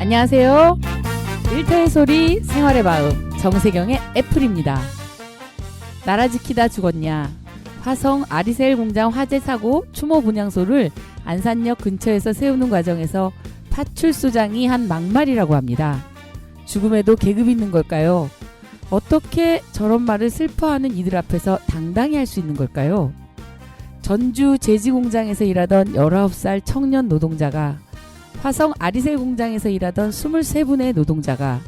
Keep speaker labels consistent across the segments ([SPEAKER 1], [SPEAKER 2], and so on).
[SPEAKER 1] 안녕하세요. 일터의 소리 생활의 마음 정세경의 애플입니다. 나라 지키다 죽었냐. 화성 아리셀 공장 화재 사고 추모 분향소를 안산역 근처에서 세우는 과정에서 파출소장이 한 막말이라고 합니다. 죽음에도 계급이 있는 걸까요? 어떻게 저런 말을 슬퍼하는 이들 앞에서 당당히 할 수 있는 걸까요? 전주 제지공장에서 일하던 19살 청년 노동자가 화성 아리셀 공장에서 일하던 23분의 노동자가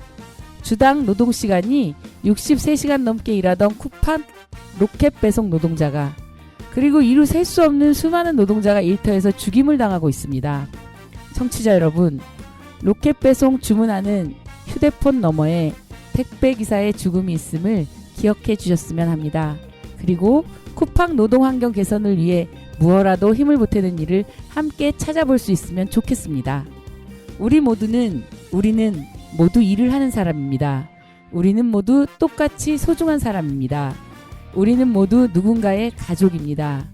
[SPEAKER 1] 주당 노동시간이 63시간 넘게 일하던 쿠팡 로켓 배송 노동자가 그리고 이루 셀 수 없는 수많은 노동자가 일터에서 죽임을 당하고 있습니다. 청취자 여러분, 로켓 배송 주문하는 휴대폰 너머에 택배기사의 죽음이 있음을 기억해 주셨으면 합니다. 그리고 쿠팡 노동환경 개선을 위해 무엇라도 힘을 보태는 일을 함께 찾아볼 수 있으면 좋겠습니다. 우리는 모두 일을 하는 사람입니다. 우리는 모두 똑같이 소중한 사람입니다. 우리는 모두 누군가의 가족입니다.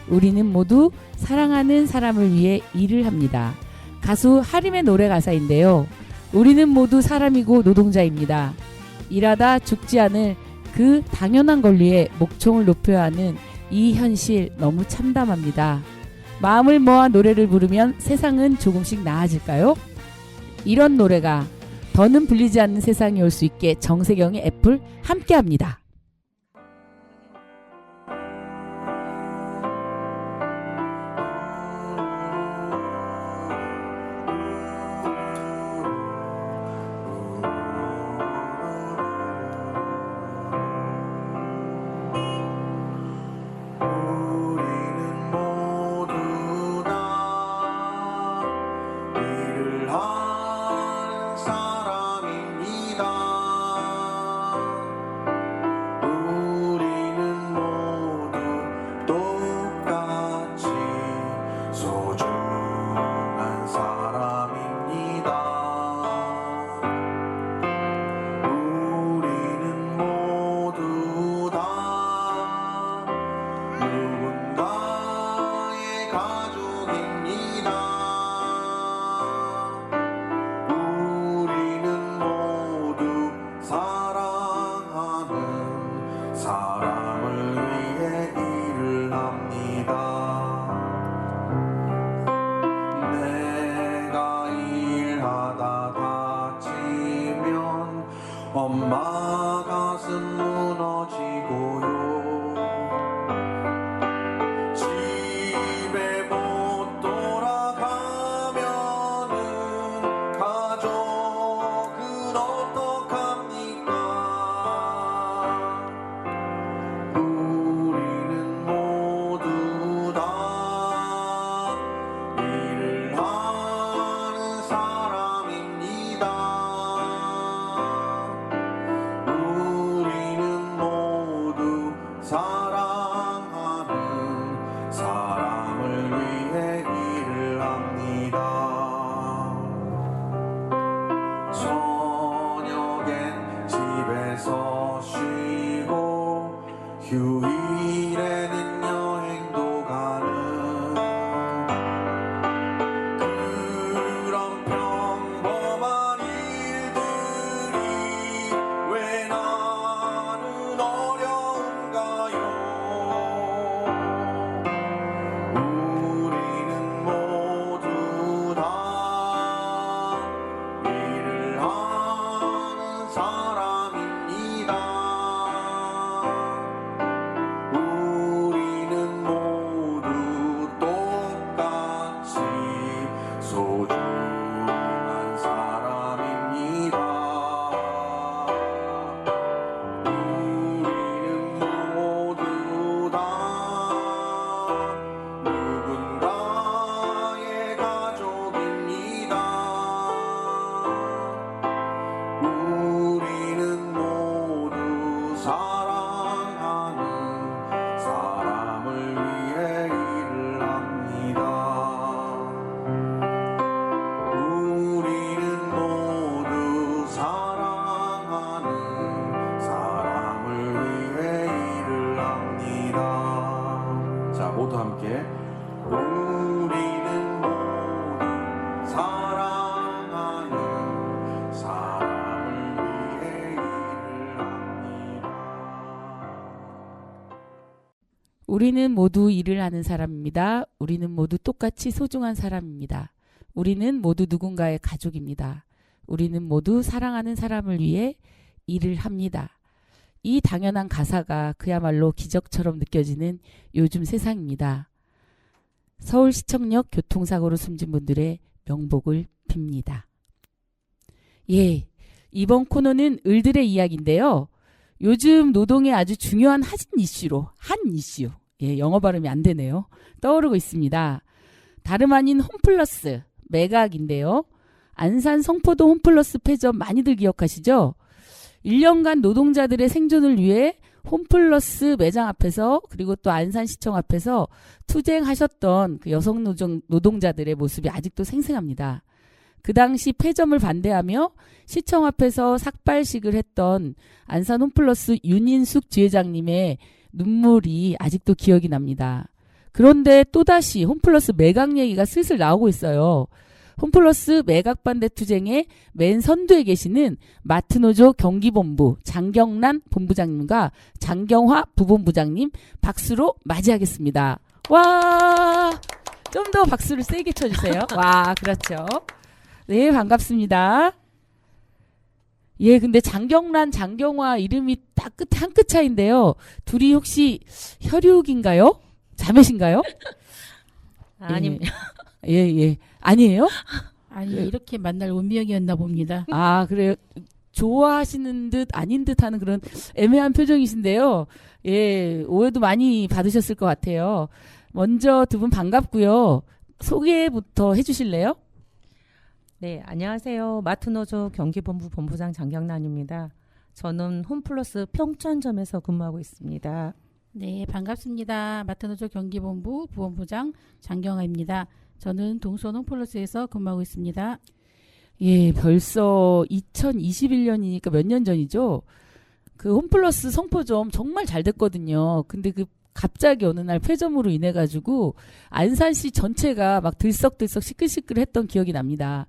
[SPEAKER 1] 우리는 모두 사랑하는 사람을 위해 일을 합니다. 가수 하림의 노래 가사인데요. 우리는 모두 사람이고 노동자입니다. 일하다 죽지 않을 그 당연한 권리에 목청을 높여야 하는 이 현실 너무 참담합니다. 마음을 모아 노래를 부르면 세상은 조금씩 나아질까요? 이런 노래가 더는 불리지 않는 세상이 올 수 있게 정세경의 애플 함께합니다.
[SPEAKER 2] 엄마 가슴 무너지고요. 집에 못 돌아가면은 가족은 어떡합니까? 우리는 모두 다 일을 하는 사람입니다. 사랑하는 사람을 위해 일을 합니다. 저녁엔 집에서 쉬고 휴일에는 여행도 가는 그런 평범한 일들이 왜 나는 어려운가요? 우리는 모두 다 일을 하는 사람입니다. 우리는 모두 똑같이 소중한 사람입니다. 우리는 모두 다 누군가의 가족입니다. 우리는 모두 사랑하는 사람을 위해 일을 합니다. 우리는 모두 사랑하는 사람을 위해 일을 합니다. 자, 모두 함께 우리는 모두 사랑하는
[SPEAKER 1] 우리는 모두 일을 하는 사람입니다. 우리는 모두 똑같이 소중한 사람입니다. 우리는 모두 누군가의 가족입니다. 우리는 모두 사랑하는 사람을 위해 일을 합니다. 이 당연한 가사가 그야말로 기적처럼 느껴지는 요즘 세상입니다. 서울시청역 교통사고로 숨진 분들의 명복을 빕니다. 예, 이번 코너는 을들의 이야기인데요. 요즘 노동의 아주 중요한 한 이슈, 예, 영어 발음이 안 되네요. 떠오르고 있습니다. 다름 아닌 홈플러스, 매각인데요. 안산 성포동 홈플러스 폐점 많이들 기억하시죠? 1년간 노동자들의 생존을 위해 홈플러스 매장 앞에서 그리고 또 안산시청 앞에서 투쟁하셨던 그 여성 노동자들의 모습이 아직도 생생합니다. 그 당시 폐점을 반대하며 시청 앞에서 삭발식을 했던 안산 홈플러스 윤인숙 지회장님의 눈물이 아직도 기억이 납니다. 그런데 또다시 홈플러스 매각 얘기가 슬슬 나오고 있어요. 홈플러스 매각 반대 투쟁의 맨 선두에 계시는 마트노조 경기본부 장경란 본부장님과 장경화 부본부장님 박수로 맞이하겠습니다. 와, 좀 더 박수를 세게 쳐주세요. 와, 그렇죠. 네, 반갑습니다. 예, 근데 장경란, 장경화 이름이 딱 끝에 한 끗 차인데요. 둘이 혹시 혈육인가요? 자매신가요?
[SPEAKER 3] 아닙니다.
[SPEAKER 1] 예. 아니에요?
[SPEAKER 4] 아니
[SPEAKER 1] 예.
[SPEAKER 4] 이렇게 만날 운명이었나 봅니다.
[SPEAKER 1] 아, 그래요. 좋아하시는 듯 아닌 듯 하는 그런 애매한 표정이신데요. 예, 오해도 많이 받으셨을 것 같아요. 먼저 두 분 반갑고요. 소개부터 해주실래요?
[SPEAKER 3] 네, 안녕하세요. 마트노조 경기본부 본부장 장경란입니다. 저는 홈플러스 평촌점에서 근무하고 있습니다.
[SPEAKER 4] 네, 반갑습니다. 마트노조 경기본부 부본부장 장경아입니다. 저는 동수원 홈플러스에서 근무하고 있습니다.
[SPEAKER 1] 예, 벌써 2021년이니까 몇 년 전이죠. 그 홈플러스 성포점 정말 잘 됐거든요. 근데 그 갑자기 어느 날 폐점으로 인해 가지고 안산시 전체가 막 들썩들썩 시끌시끌했던 기억이 납니다.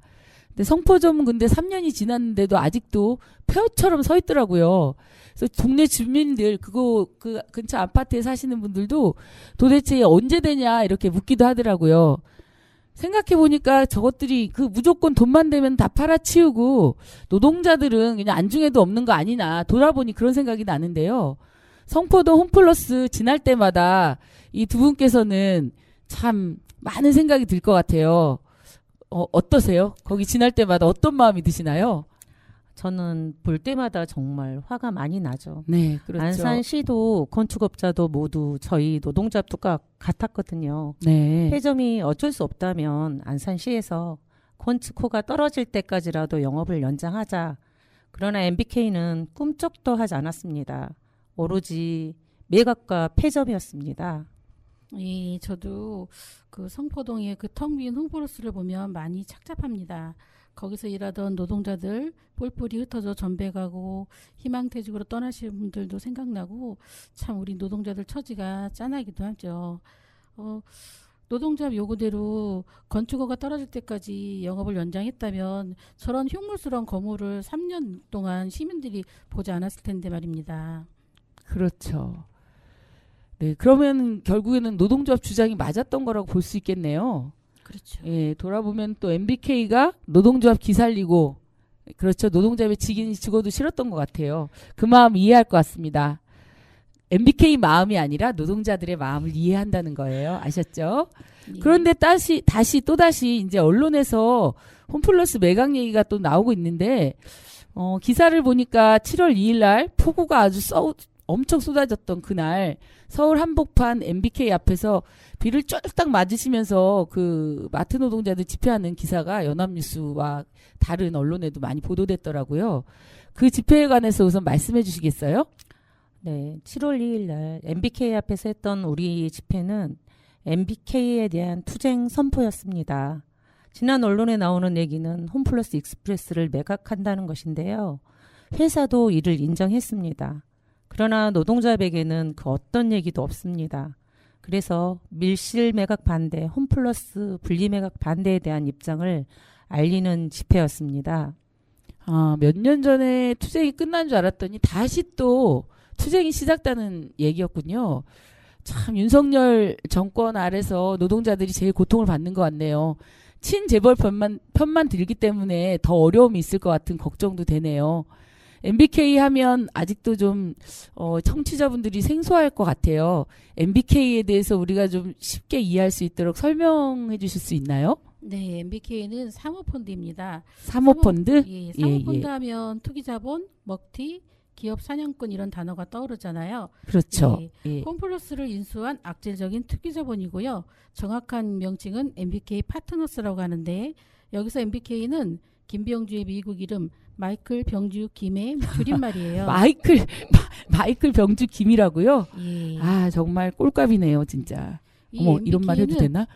[SPEAKER 1] 근데 성포점은 근데 3년이 지났는데도 아직도 폐허처럼 서 있더라고요. 그래서 동네 주민들 그 근처 아파트에 사시는 분들도 도대체 언제 되냐 이렇게 묻기도 하더라고요. 생각해 보니까 저것들이 그 무조건 돈만 되면 다 팔아치우고 노동자들은 그냥 안중에도 없는 거 아니나 돌아보니 그런 생각이 나는데요. 성포동 홈플러스 지날 때마다 이 두 분께서는 참 많은 생각이 들 것 같아요. 어떠세요? 거기 지날 때마다 어떤 마음이 드시나요?
[SPEAKER 3] 저는 볼 때마다 정말 화가 많이 나죠.
[SPEAKER 1] 네, 그렇죠.
[SPEAKER 3] 안산시도 건축업자도 모두 저희 노동자들과 같았거든요.
[SPEAKER 1] 네.
[SPEAKER 3] 폐점이 어쩔 수 없다면 안산시에서 건축호가 떨어질 때까지라도 영업을 연장하자. 그러나 MBK는 꿈쩍도 하지 않았습니다. 오로지 매각과 폐점이었습니다.
[SPEAKER 4] 예, 저도 그 성포동의 그 텅 빈 홈플러스를 보면 많이 착잡합니다. 거기서 일하던 노동자들 뿔뿔이 흩어져 전배가고 희망퇴직으로 떠나시는 분들도 생각나고 참 우리 노동자들 처지가 짠하기도 하죠. 노동자 요구대로 건축허가 떨어질 때까지 영업을 연장했다면 저런 흉물스러운 거물을 3년 동안 시민들이 보지 않았을 텐데 말입니다.
[SPEAKER 1] 그렇죠. 네, 그러면 결국에는 노동조합 주장이 맞았던 거라고 볼 수 있겠네요.
[SPEAKER 4] 그렇죠.
[SPEAKER 1] 예, 돌아보면 또 MBK가 노동조합 기살리고, 그렇죠. 노동조합의 직인이 죽어도 싫었던 것 같아요. 그 마음 이해할 것 같습니다. MBK 마음이 아니라 노동자들의 마음을 이해한다는 거예요. 아셨죠?
[SPEAKER 4] 예.
[SPEAKER 1] 그런데 또다시 이제 언론에서 홈플러스 매각 얘기가 또 나오고 있는데, 기사를 보니까 7월 2일 날 폭우가 아주 엄청 쏟아졌던 그날 서울 한복판 MBK 앞에서 비를 쫄딱 맞으시면서 그 마트 노동자들 집회하는 기사가 연합뉴스와 다른 언론에도 많이 보도됐더라고요. 그 집회에 관해서 우선 말씀해 주시겠어요?
[SPEAKER 3] 네, 7월 2일 날 MBK 앞에서 했던 우리 집회는 MBK에 대한 투쟁 선포였습니다. 지난 언론에 나오는 얘기는 홈플러스 익스프레스를 매각한다는 것인데요. 회사도 이를 인정했습니다. 그러나 노동자에게는 그 어떤 얘기도 없습니다. 그래서 밀실 매각 반대, 홈플러스 분리 매각 반대에 대한 입장을 알리는 집회였습니다.
[SPEAKER 1] 아, 몇 년 전에 투쟁이 끝난 줄 알았더니 다시 또 투쟁이 시작되는 얘기였군요. 참 윤석열 정권 아래서 노동자들이 제일 고통을 받는 것 같네요. 친재벌 편만 들기 때문에 더 어려움이 있을 것 같은 걱정도 되네요. MBK 하면 아직도 좀 청취자분들이 생소할 것 같아요. MBK에 대해서 우리가 좀 쉽게 이해할 수 있도록 설명해 주실 수 있나요?
[SPEAKER 4] 네, MBK는 사모펀드입니다.
[SPEAKER 1] 사모펀드?
[SPEAKER 4] 예,
[SPEAKER 1] 예,
[SPEAKER 4] 사모펀드
[SPEAKER 1] 예.
[SPEAKER 4] 하면 투기자본, 먹튀, 기업 사냥꾼 이런 단어가 떠오르잖아요.
[SPEAKER 1] 그렇죠.
[SPEAKER 4] 예.
[SPEAKER 1] 예.
[SPEAKER 4] 홈플러스를 인수한 악질적인 투기자본이고요. 정확한 명칭은 MBK 파트너스라고 하는데 여기서 MBK는 김병주의 미국 이름 마이클 병주 김의 줄임말이에요.
[SPEAKER 1] 마이클 병주 김이라고요?
[SPEAKER 4] 예.
[SPEAKER 1] 아, 정말 꼴값이네요, 진짜.
[SPEAKER 4] 이
[SPEAKER 1] 어머, 이런 말 해도
[SPEAKER 4] MBK 는
[SPEAKER 1] 되나?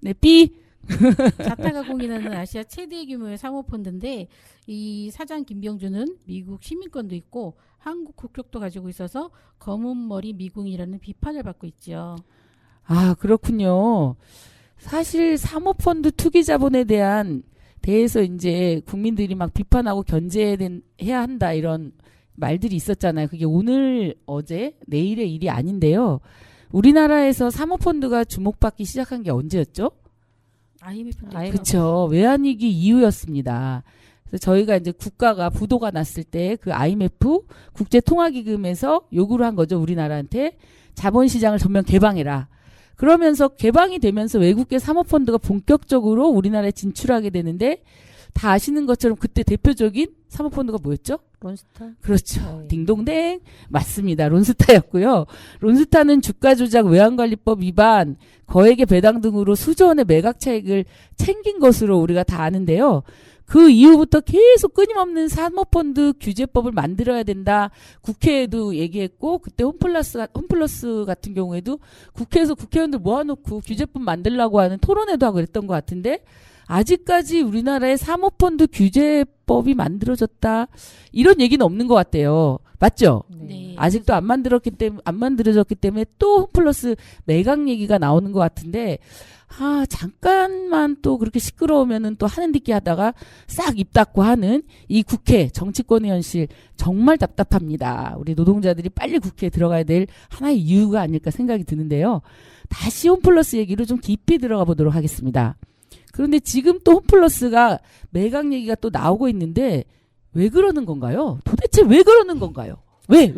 [SPEAKER 1] 네, 삐.
[SPEAKER 4] 자타가공인하는 아시아 최대 규모의 사모펀드인데 이 사장 김병주는 미국 시민권도 있고 한국 국적도 가지고 있어서 검은 머리 미궁이라는 비판을 받고 있죠.
[SPEAKER 1] 아, 그렇군요. 사실 사모펀드 투기 자본에 대해서 이제 국민들이 막 비판하고 해야 한다 이런 말들이 있었잖아요. 그게 오늘, 어제, 내일의 일이 아닌데요. 우리나라에서 사모펀드가 주목받기 시작한 게 언제였죠?
[SPEAKER 4] IMF 때
[SPEAKER 1] 그렇죠. 외환위기 이후였습니다. 그래서 저희가 이제 국가가 부도가 났을 때 그 IMF 국제통화기금에서 요구를 한 거죠. 우리나라한테 자본시장을 전면 개방해라. 그러면서 개방이 되면서 외국계 사모펀드가 본격적으로 우리나라에 진출하게 되는데 다 아시는 것처럼 그때 대표적인 사모펀드가 뭐였죠?
[SPEAKER 3] 론스타?
[SPEAKER 1] 그렇죠.
[SPEAKER 3] 네.
[SPEAKER 1] 딩동댕. 맞습니다. 론스타였고요. 론스타는 주가조작 외환관리법 위반, 거액의 배당 등으로 수조 원의 매각 차익을 챙긴 것으로 우리가 다 아는데요. 그 이후부터 계속 끊임없는 사모펀드 규제법을 만들어야 된다. 국회에도 얘기했고 그때 홈플러스 같은 경우에도 국회에서 국회의원들 모아놓고 규제법 만들라고 하는 토론회도 하고 그랬던 것 같은데 아직까지 우리나라에 사모펀드 규제법이 만들어졌다. 이런 얘기는 없는 것 같아요. 맞죠?
[SPEAKER 4] 네.
[SPEAKER 1] 아직도 안 만들어졌기 때문에 또 홈플러스 매각 얘기가 나오는 것 같은데 잠깐만 또 그렇게 시끄러우면은 또 하는 듯기 하다가 싹 입 닫고 하는 이 국회 정치권의 현실 정말 답답합니다. 우리 노동자들이 빨리 국회에 들어가야 될 하나의 이유가 아닐까 생각이 드는데요. 다시 홈플러스 얘기로 좀 깊이 들어가 보도록 하겠습니다. 그런데 지금 또 홈플러스가 매각 얘기가 또 나오고 있는데 왜 그러는 건가요? 도대체 왜 그러는 건가요? 왜?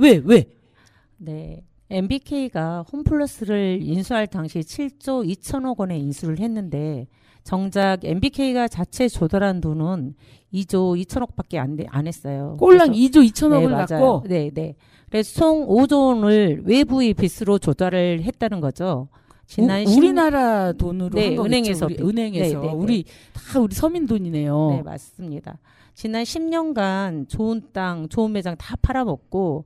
[SPEAKER 3] 네. MBK가 홈플러스를 인수할 당시 7조 2천억 원에 인수를 했는데 정작 MBK가 자체 조달한 돈은 2조 2천억밖에 안 했어요.
[SPEAKER 1] 꼴랑
[SPEAKER 3] 그래서
[SPEAKER 1] 2조 2천억을
[SPEAKER 3] 네,
[SPEAKER 1] 갖고
[SPEAKER 3] 맞아요. 네. 그래서 총 5조 원을 외부의 빚으로 조달을 했다는 거죠. 지난
[SPEAKER 1] 우리나라 돈으로
[SPEAKER 3] 네,
[SPEAKER 1] 한 거겠죠.
[SPEAKER 3] 은행에서
[SPEAKER 1] 은행에서
[SPEAKER 3] 네.
[SPEAKER 1] 우리 서민 돈이네요.
[SPEAKER 3] 네, 맞습니다. 지난 10년간 좋은 땅, 좋은 매장 다 팔아먹고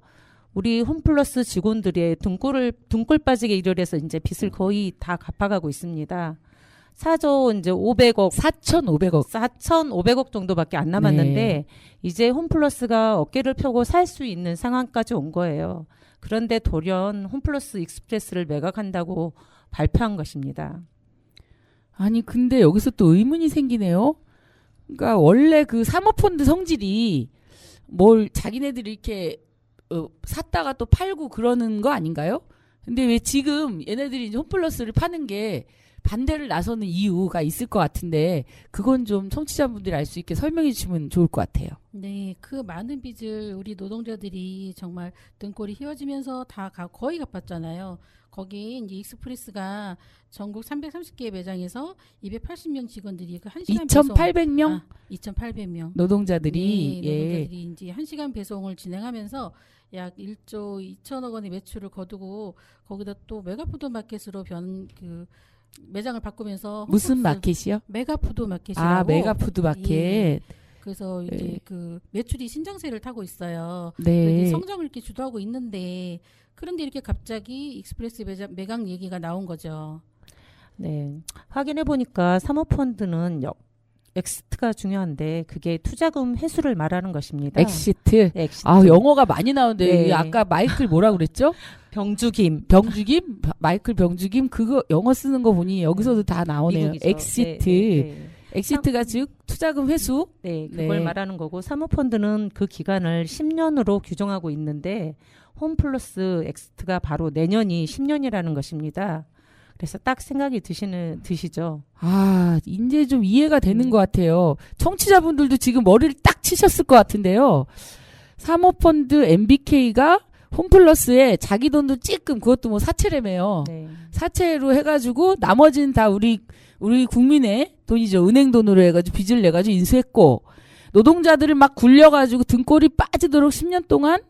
[SPEAKER 3] 우리 홈플러스 직원들의 등골 빠지게 일을 해서 이제 빚을 거의 다 갚아가고 있습니다. 4조 이제 500억, 4,500억 정도밖에 안 남았는데
[SPEAKER 1] 네.
[SPEAKER 3] 이제 홈플러스가 어깨를 펴고 살 수 있는 상황까지 온 거예요. 그런데 돌연 홈플러스 익스프레스를 매각한다고 발표한 것입니다.
[SPEAKER 1] 아니 근데 여기서 또 의문이 생기네요. 그러니까 원래 그 사모펀드 성질이 뭘 자기네들이 이렇게 샀다가 또 팔고 그러는 거 아닌가요? 근데 왜 지금 얘네들이 이제 홈플러스를 파는 게 반대를 나서는 이유가 있을 것 같은데 그건 좀 청취자분들이 알 수 있게 설명해 주시면 좋을 것 같아요.
[SPEAKER 4] 네, 그 많은 빚을 우리 노동자들이 정말 등골이 휘어지면서 다 거의 갚았잖아요. 거기에 이제 익스프레스가 전국 330개 매장에서 280명 직원들이 그 1시간
[SPEAKER 1] 2,800명
[SPEAKER 4] 2,800명
[SPEAKER 1] 노동자들이
[SPEAKER 4] 네,
[SPEAKER 1] 예.
[SPEAKER 4] 노동자들이 이제 1시간 배송을 진행하면서 약 1조 2천억 원의 매출을 거두고 거기다 또 메가푸드 마켓으로 매장을 바꾸면서
[SPEAKER 1] 무슨
[SPEAKER 4] 홈플러스
[SPEAKER 1] 마켓이요?
[SPEAKER 4] 메가푸드 마켓이라고
[SPEAKER 1] 아, 메가푸드 마켓.
[SPEAKER 4] 예. 그래서 이제
[SPEAKER 1] 네.
[SPEAKER 4] 그 매출이 신장세를 타고 있어요.
[SPEAKER 1] 네.
[SPEAKER 4] 성장을 이렇게 주도하고 있는데 그런데 이렇게 갑자기 익스프레스 매각 얘기가 나온 거죠.
[SPEAKER 3] 네. 확인해 보니까 사모펀드는 엑시트가 중요한데 그게 투자금 회수를 말하는 것입니다.
[SPEAKER 1] 엑시트.
[SPEAKER 3] 네, 엑시트.
[SPEAKER 1] 아, 영어가 많이 나오는데
[SPEAKER 3] 네.
[SPEAKER 1] 아까 마이클 뭐라 그랬죠?
[SPEAKER 3] 병주김.
[SPEAKER 1] 병주김? 마이클 병주김 그거 영어 쓰는 거 보니 여기서도 다 나오네요.
[SPEAKER 3] 미국이죠.
[SPEAKER 1] 엑시트.
[SPEAKER 3] 네.
[SPEAKER 1] 엑시트가 즉 투자금 회수.
[SPEAKER 3] 네, 그걸
[SPEAKER 1] 네.
[SPEAKER 3] 말하는 거고 사모펀드는 그 기간을 10년으로 규정하고 있는데 홈플러스 엑스트가 바로 내년이 10년이라는 것입니다. 그래서 딱 생각이 드시죠?
[SPEAKER 1] 아, 이제 좀 이해가 되는 것 같아요. 청취자분들도 지금 머리를 딱 치셨을 것 같은데요. 사모펀드 MBK가 홈플러스에 자기 돈도 찔끔, 그것도 뭐 사채래매요.
[SPEAKER 3] 네.
[SPEAKER 1] 사채로 해가지고 나머지는 다 우리 국민의 돈이죠. 은행 돈으로 해가지고 빚을 내가지고 인수했고, 노동자들을 막 굴려가지고 등골이 빠지도록 10년 동안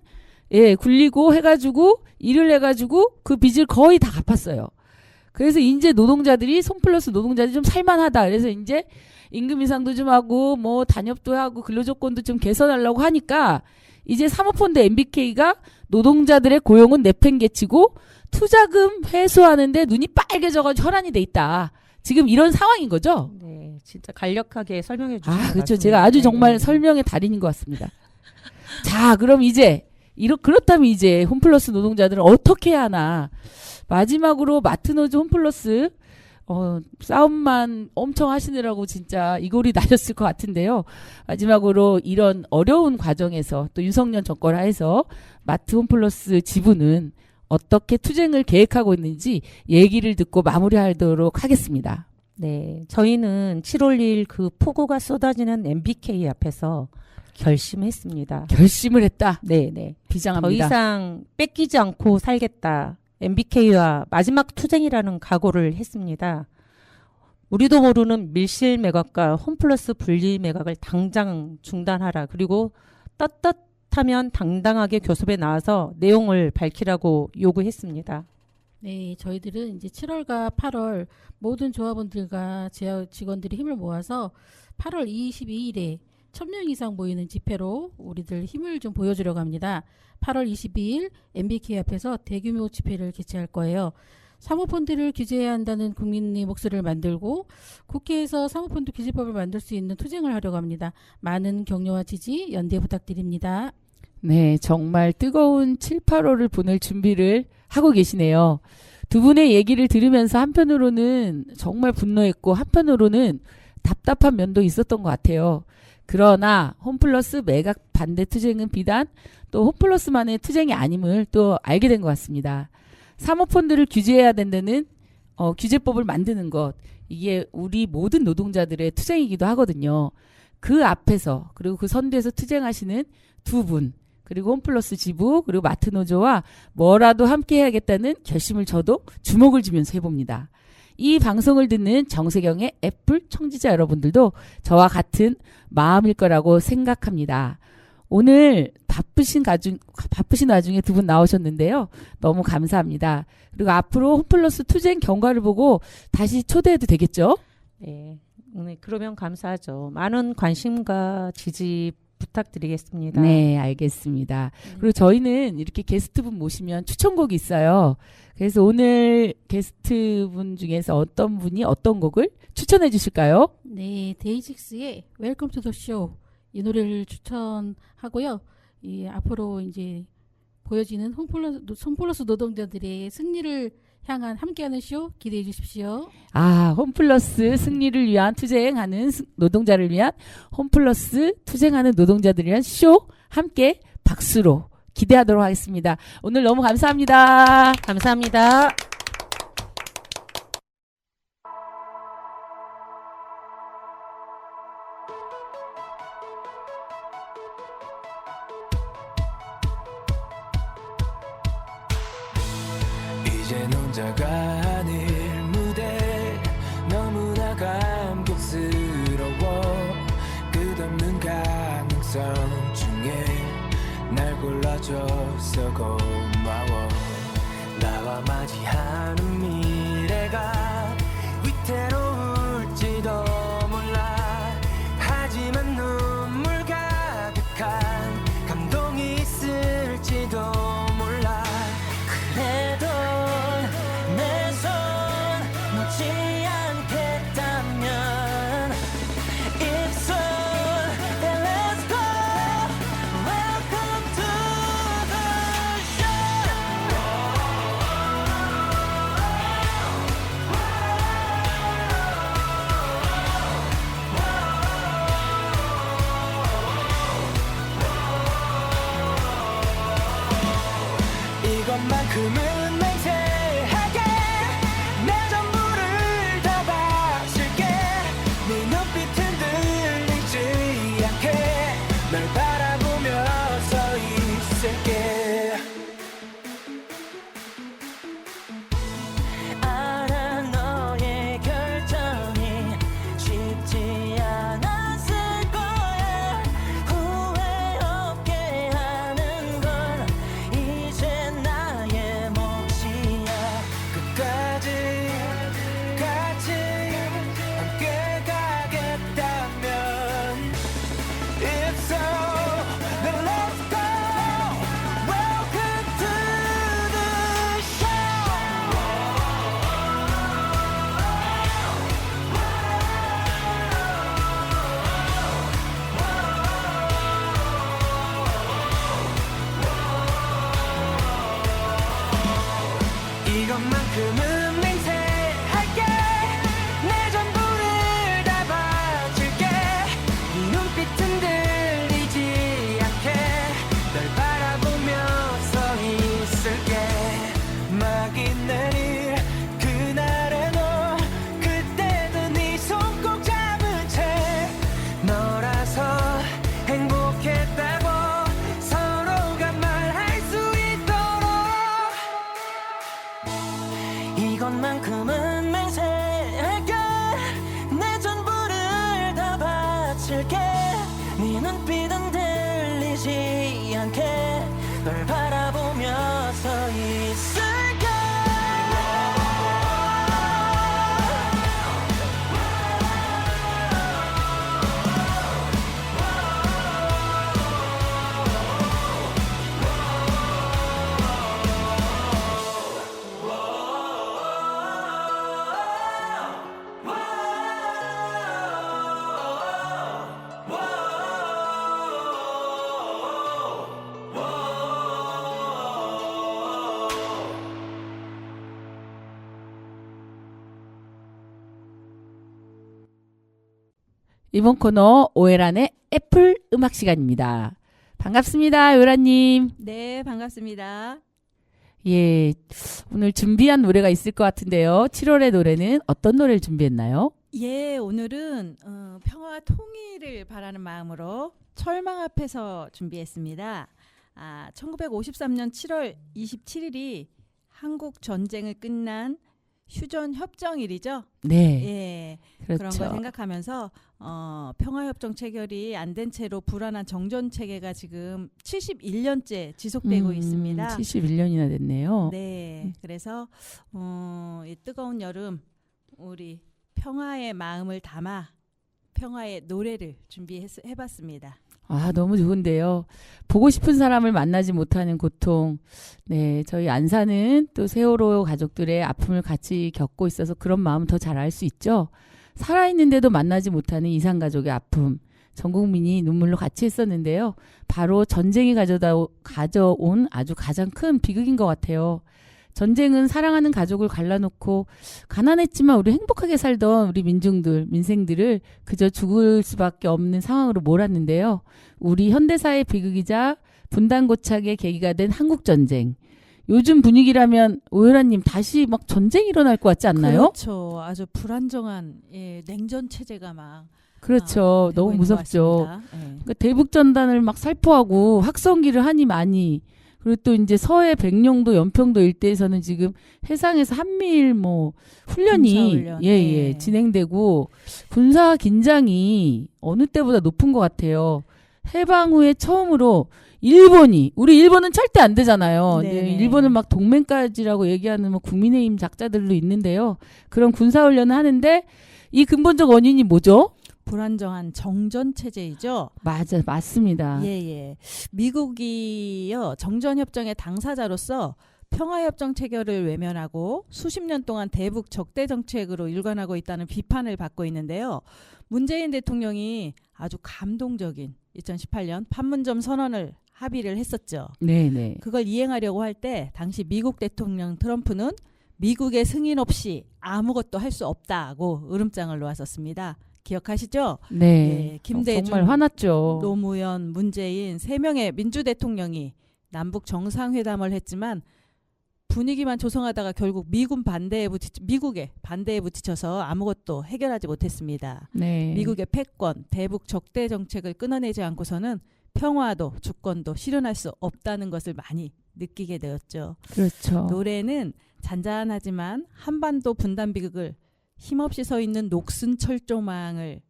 [SPEAKER 1] 굴리고 해가지고 일을 해가지고 그 빚을 거의 다 갚았어요. 그래서 이제 노동자들이 홈플러스 노동자들이 좀 살만하다. 그래서 이제 임금 인상도 좀 하고 뭐 단협도 하고 근로조건도 좀 개선하려고 하니까 이제 사모펀드 MBK가 노동자들의 고용은 내팽개치고 투자금 회수하는데 눈이 빨개져가지고 혈안이 돼 있다. 지금 이런 상황인 거죠?
[SPEAKER 3] 네, 진짜 간략하게 설명해 주신 것
[SPEAKER 1] 그렇죠.
[SPEAKER 3] 같습니다.
[SPEAKER 1] 제가 아주 정말
[SPEAKER 3] 네.
[SPEAKER 1] 설명의 달인인 것 같습니다. 자, 그럼 이제 그렇다면 이제 홈플러스 노동자들은 어떻게 해야 하나? 마지막으로 마트노조 홈플러스 싸움만 엄청 하시느라고 진짜 이골이 나셨을 것 같은데요. 마지막으로 이런 어려운 과정에서 또 윤석열 정권 하에서 마트 홈플러스 지부는 어떻게 투쟁을 계획하고 있는지 얘기를 듣고 마무리하도록 하겠습니다.
[SPEAKER 3] 네, 저희는 7월 2일 그 폭우가 쏟아지는 MBK 앞에서 결심했습니다.
[SPEAKER 1] 결심을 했다.
[SPEAKER 3] 네, 네. 더
[SPEAKER 1] 비장합니다.
[SPEAKER 3] 이상 뺏기지 않고 살겠다. MBK와 마지막 투쟁이라는 각오를 했습니다. 우리도 모르는 밀실 매각과 홈플러스 분리 매각을 당장 중단하라. 그리고 떳떳하면 당당하게 교섭에 나와서 내용을 밝히라고 요구했습니다.
[SPEAKER 4] 네, 저희들은 이제 7월과 8월 모든 조합원들과 직원들이 힘을 모아서 8월 22일에 1000명 이상 모이는 집회로 우리들 힘을 좀 보여주려고 합니다. 8월 22일 MBK 앞에서 대규모 집회를 개최할 거예요. 사모펀드를 규제해야 한다는 국민의 목소리를 만들고 국회에서 사모펀드 규제법을 만들 수 있는 투쟁을 하려고 합니다. 많은 격려와 지지, 연대 부탁드립니다.
[SPEAKER 1] 네, 정말 뜨거운 7, 8월을 보낼 준비를 하고 계시네요. 두 분의 얘기를 들으면서 한편으로는 정말 분노했고 한편으로는 답답한 면도 있었던 것 같아요. 그러나 홈플러스 매각 반대 투쟁은 비단 또 홈플러스만의 투쟁이 아님을 또 알게 된 것 같습니다. 사모펀드를 규제해야 된다는 규제법을 만드는 것, 이게 우리 모든 노동자들의 투쟁이기도 하거든요. 그 앞에서 그리고 그 선두에서 투쟁하시는 두 분, 그리고 홈플러스 지부 그리고 마트노조와 뭐라도 함께 해야겠다는 결심을 저도 주목을 주면서 해봅니다. 이 방송을 듣는 정세경의 애플 청취자 여러분들도 저와 같은 마음일 거라고 생각합니다. 오늘 바쁘신 와중에 두 분 나오셨는데요. 너무 감사합니다. 그리고 앞으로 홈플러스 투쟁 경과를 보고 다시 초대해도 되겠죠?
[SPEAKER 3] 네, 그러면 감사하죠. 많은 관심과 지지 부탁드리겠습니다.
[SPEAKER 1] 네, 알겠습니다. 그리고 저희는 이렇게 게스트분 모시면 추천곡이 있어요. 그래서 오늘 게스트분 중에서 어떤 분이 어떤 곡을 추천해 주실까요?
[SPEAKER 4] 네, 데이식스의 웰컴 투 더 쇼. 이 노래를 추천하고요. 앞으로 이제 보여지는 홈플러스 노동자들의 승리를 향한 함께하는 쇼 기대해 주십시오.
[SPEAKER 1] 홈플러스 승리를 위한 투쟁하는 노동자를 위한 홈플러스 투쟁하는 노동자들을 위한 쇼 함께 박수로 기대하도록 하겠습니다. 오늘 너무 감사합니다.
[SPEAKER 3] 감사합니다.
[SPEAKER 5] 이젠 혼자가 아닐 무대 너무나 감격스러워 끝없는 가능성 중에 날 골라줘서 고마워 나와 맞이하는 미래가 위태로울지도 몰라 하지만 눈물 가득한 감동이 있을지도 몰라 그래도 내 손 놓지 않겠다면 It's on and let's go Welcome to the show 나는 맹세할게 내 전부를 다 바칠게 네 눈빛은 들리지 않게 널 바라보며 서 있을게
[SPEAKER 1] 이번 코너 오해란의 애플 음악 시간입니다. 반갑습니다, 요란님.
[SPEAKER 6] 네, 반갑습니다.
[SPEAKER 1] 예, 오늘 준비한 노래가 있을 것 같은데요. 7월의 노래는 어떤 노래를 준비했나요?
[SPEAKER 6] 예, 오늘은 평화와 통일을 바라는 마음으로 철망 앞에서 준비했습니다. 1953년 7월 27일이 한국 전쟁을 끝난 휴전 협정일이죠.
[SPEAKER 1] 네,
[SPEAKER 6] 예,
[SPEAKER 1] 그렇죠.
[SPEAKER 6] 그런 걸 생각하면서 평화협정 체결이 안 된 채로 불안한 정전 체계가 지금 71년째 지속되고 있습니다.
[SPEAKER 1] 71년이나 됐네요.
[SPEAKER 6] 네, 그래서 이 뜨거운 여름 우리 평화의 마음을 담아 평화의 노래를 준비해봤습니다.
[SPEAKER 1] 아, 너무 좋은데요. 보고 싶은 사람을 만나지 못하는 고통. 네, 저희 안사는 또 세월호 가족들의 아픔을 같이 겪고 있어서 그런 마음 더 잘 알 수 있죠. 살아있는데도 만나지 못하는 이산가족의 아픔. 전 국민이 눈물로 같이 했었는데요. 바로 전쟁이 가져온 아주 가장 큰 비극인 것 같아요. 전쟁은 사랑하는 가족을 갈라놓고 가난했지만 우리 행복하게 살던 우리 민생들을 그저 죽을 수밖에 없는 상황으로 몰았는데요. 우리 현대사의 비극이자 분단고착의 계기가 된 한국전쟁. 요즘 분위기라면 오열아님 다시 막 전쟁이 일어날 것 같지 않나요?
[SPEAKER 6] 그렇죠. 아주 불안정한 냉전 체제가 막
[SPEAKER 1] 그렇죠.
[SPEAKER 6] 되고
[SPEAKER 1] 너무
[SPEAKER 6] 있는 것
[SPEAKER 1] 무섭죠.
[SPEAKER 6] 같습니다. 예.
[SPEAKER 1] 그러니까 대북전단을 막 살포하고 확성기를 하니 많이 그리고 또 이제 서해 백령도 연평도 일대에서는 지금 해상에서 한미일 훈련이
[SPEAKER 6] 군사훈련. 네.
[SPEAKER 1] 진행되고 군사 긴장이 어느 때보다 높은 것 같아요. 해방 후에 처음으로 우리 일본은 절대 안 되잖아요.
[SPEAKER 6] 네네.
[SPEAKER 1] 네, 일본은 막 동맹까지라고 얘기하는 국민의힘 작자들도 있는데요. 그런 군사훈련을 하는데 이 근본적 원인이 뭐죠?
[SPEAKER 6] 불안정한 정전 체제이죠.
[SPEAKER 1] 맞습니다.
[SPEAKER 6] 예. 미국이요 정전 협정의 당사자로서 평화협정 체결을 외면하고 수십 년 동안 대북 적대 정책으로 일관하고 있다는 비판을 받고 있는데요. 문재인 대통령이 아주 감동적인 2018년 판문점 선언을 합의를 했었죠.
[SPEAKER 1] 네네.
[SPEAKER 6] 그걸 이행하려고 할 때 당시 미국 대통령 트럼프는 미국의 승인 없이 아무것도 할 수 없다고 으름장을 놓았었습니다. 기억하시죠?
[SPEAKER 1] 네.
[SPEAKER 6] 예, 김대중,
[SPEAKER 1] 정말 화났죠.
[SPEAKER 6] 노무현, 문재인 3명의 민주 대통령이 남북 정상회담을 했지만 분위기만 조성하다가 결국 미국의 반대에 부딪혀서 아무것도 해결하지 못했습니다.
[SPEAKER 1] 네.
[SPEAKER 6] 미국의 패권, 대북 적대 정책을 끊어내지 않고서는 평화도 주권도 실현할 수 없다는 것을 많이 느끼게 되었죠.
[SPEAKER 1] 그렇죠.
[SPEAKER 6] 노래는 잔잔하지만 한반도 분단 비극을 힘없이 서 있는 녹슨 철조망을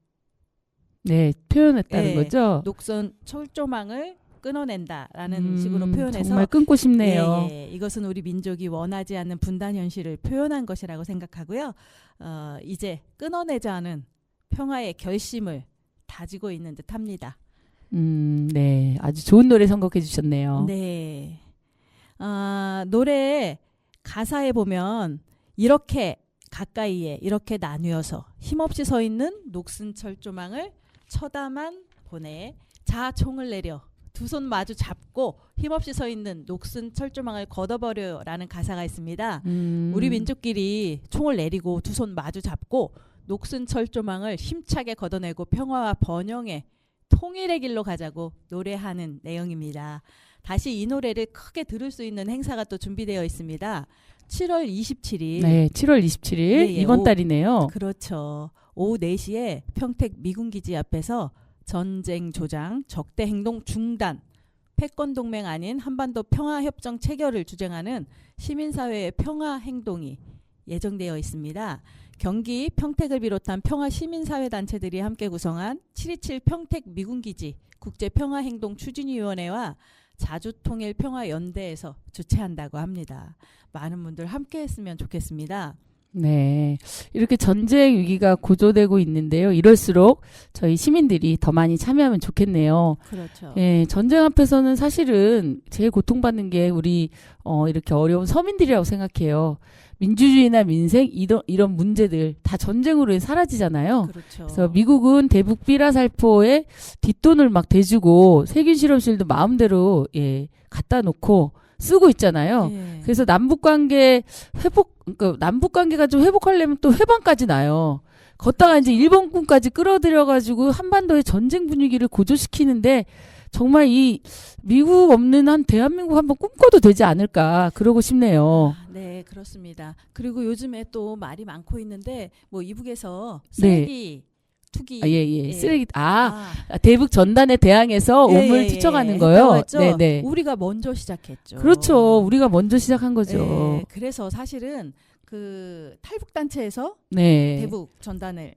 [SPEAKER 1] 네, 표현했다는
[SPEAKER 6] 예,
[SPEAKER 1] 거죠.
[SPEAKER 6] 녹슨 철조망을 끊어낸다라는 식으로 표현해서
[SPEAKER 1] 정말 끊고 싶네요.
[SPEAKER 6] 예, 이것은 우리 민족이 원하지 않는 분단 현실을 표현한 것이라고 생각하고요. 이제 끊어내자는 평화의 결심을 다지고 있는 듯합니다.
[SPEAKER 1] 네, 아주 좋은 노래 선곡해 주셨네요.
[SPEAKER 6] 네, 노래 가사에 보면 이렇게 가까이에 이렇게 나뉘어서 힘없이 서 있는 녹슨 철조망을 쳐다만 보내 자 총을 내려 두 손 마주 잡고 힘없이 서 있는 녹슨 철조망을 걷어버려라는 가사가 있습니다. 우리 민족끼리 총을 내리고 두 손 마주 잡고 녹슨 철조망을 힘차게 걷어내고 평화와 번영의 통일의 길로 가자고 노래하는 내용입니다. 다시 이 노래를 크게 들을 수 있는 행사가 또 준비되어 있습니다. 7월 27일.
[SPEAKER 1] 네, 7월 27일
[SPEAKER 6] 예,
[SPEAKER 1] 이번 달이네요.
[SPEAKER 6] 그렇죠. 오후 4시에 평택 미군기지 앞에서 전쟁 조장, 적대 행동 중단, 패권 동맹 아닌 한반도 평화협정 체결을 주장하는 시민사회의 평화 행동이 예정되어 있습니다. 경기 평택을 비롯한 평화 시민사회단체들이 함께 구성한 7.27 평택 미군기지 국제평화행동추진위원회와 자주통일평화연대에서 주최한다고 합니다. 많은 분들 함께 했으면 좋겠습니다.
[SPEAKER 1] 네. 이렇게 전쟁 위기가 고조되고 있는데요. 이럴수록 저희 시민들이 더 많이 참여하면 좋겠네요.
[SPEAKER 6] 그렇죠.
[SPEAKER 1] 예, 전쟁 앞에서는 사실은 제일 고통받는 게 우리 이렇게 어려운 서민들이라고 생각해요. 민주주의나 민생 이런 문제들 다 전쟁으로 사라지잖아요.
[SPEAKER 6] 그렇죠.
[SPEAKER 1] 그래서 미국은 대북 비라살포에 뒷돈을 막 대주고 세균 실험실도 마음대로 갖다 놓고 쓰고 있잖아요.
[SPEAKER 6] 예.
[SPEAKER 1] 그래서 남북 관계 그러니까 남북 관계가 좀 회복하려면 또 회방까지 나요. 걷다가 이제 일본군까지 끌어들여가지고 한반도의 전쟁 분위기를 고조시키는데 정말 이 미국 없는 한 대한민국 한번 꿈꿔도 되지 않을까 그러고 싶네요.
[SPEAKER 6] 네, 그렇습니다. 그리고 요즘에 또 말이 많고 있는데 뭐 이북에서
[SPEAKER 1] 네.
[SPEAKER 6] 쓰레기 투기
[SPEAKER 1] 예. 쓰레기
[SPEAKER 6] 아,
[SPEAKER 1] 대북 전단에 대항해서
[SPEAKER 6] 예,
[SPEAKER 1] 우물
[SPEAKER 6] 예,
[SPEAKER 1] 투척하는
[SPEAKER 6] 예.
[SPEAKER 1] 거요.
[SPEAKER 6] 했다고 했죠?
[SPEAKER 1] 네네.
[SPEAKER 6] 우리가 먼저 시작했죠.
[SPEAKER 1] 그렇죠. 우리가 먼저 시작한 거죠.
[SPEAKER 6] 예, 그래서 사실은 그 탈북 단체에서
[SPEAKER 1] 네.
[SPEAKER 6] 대북 전단을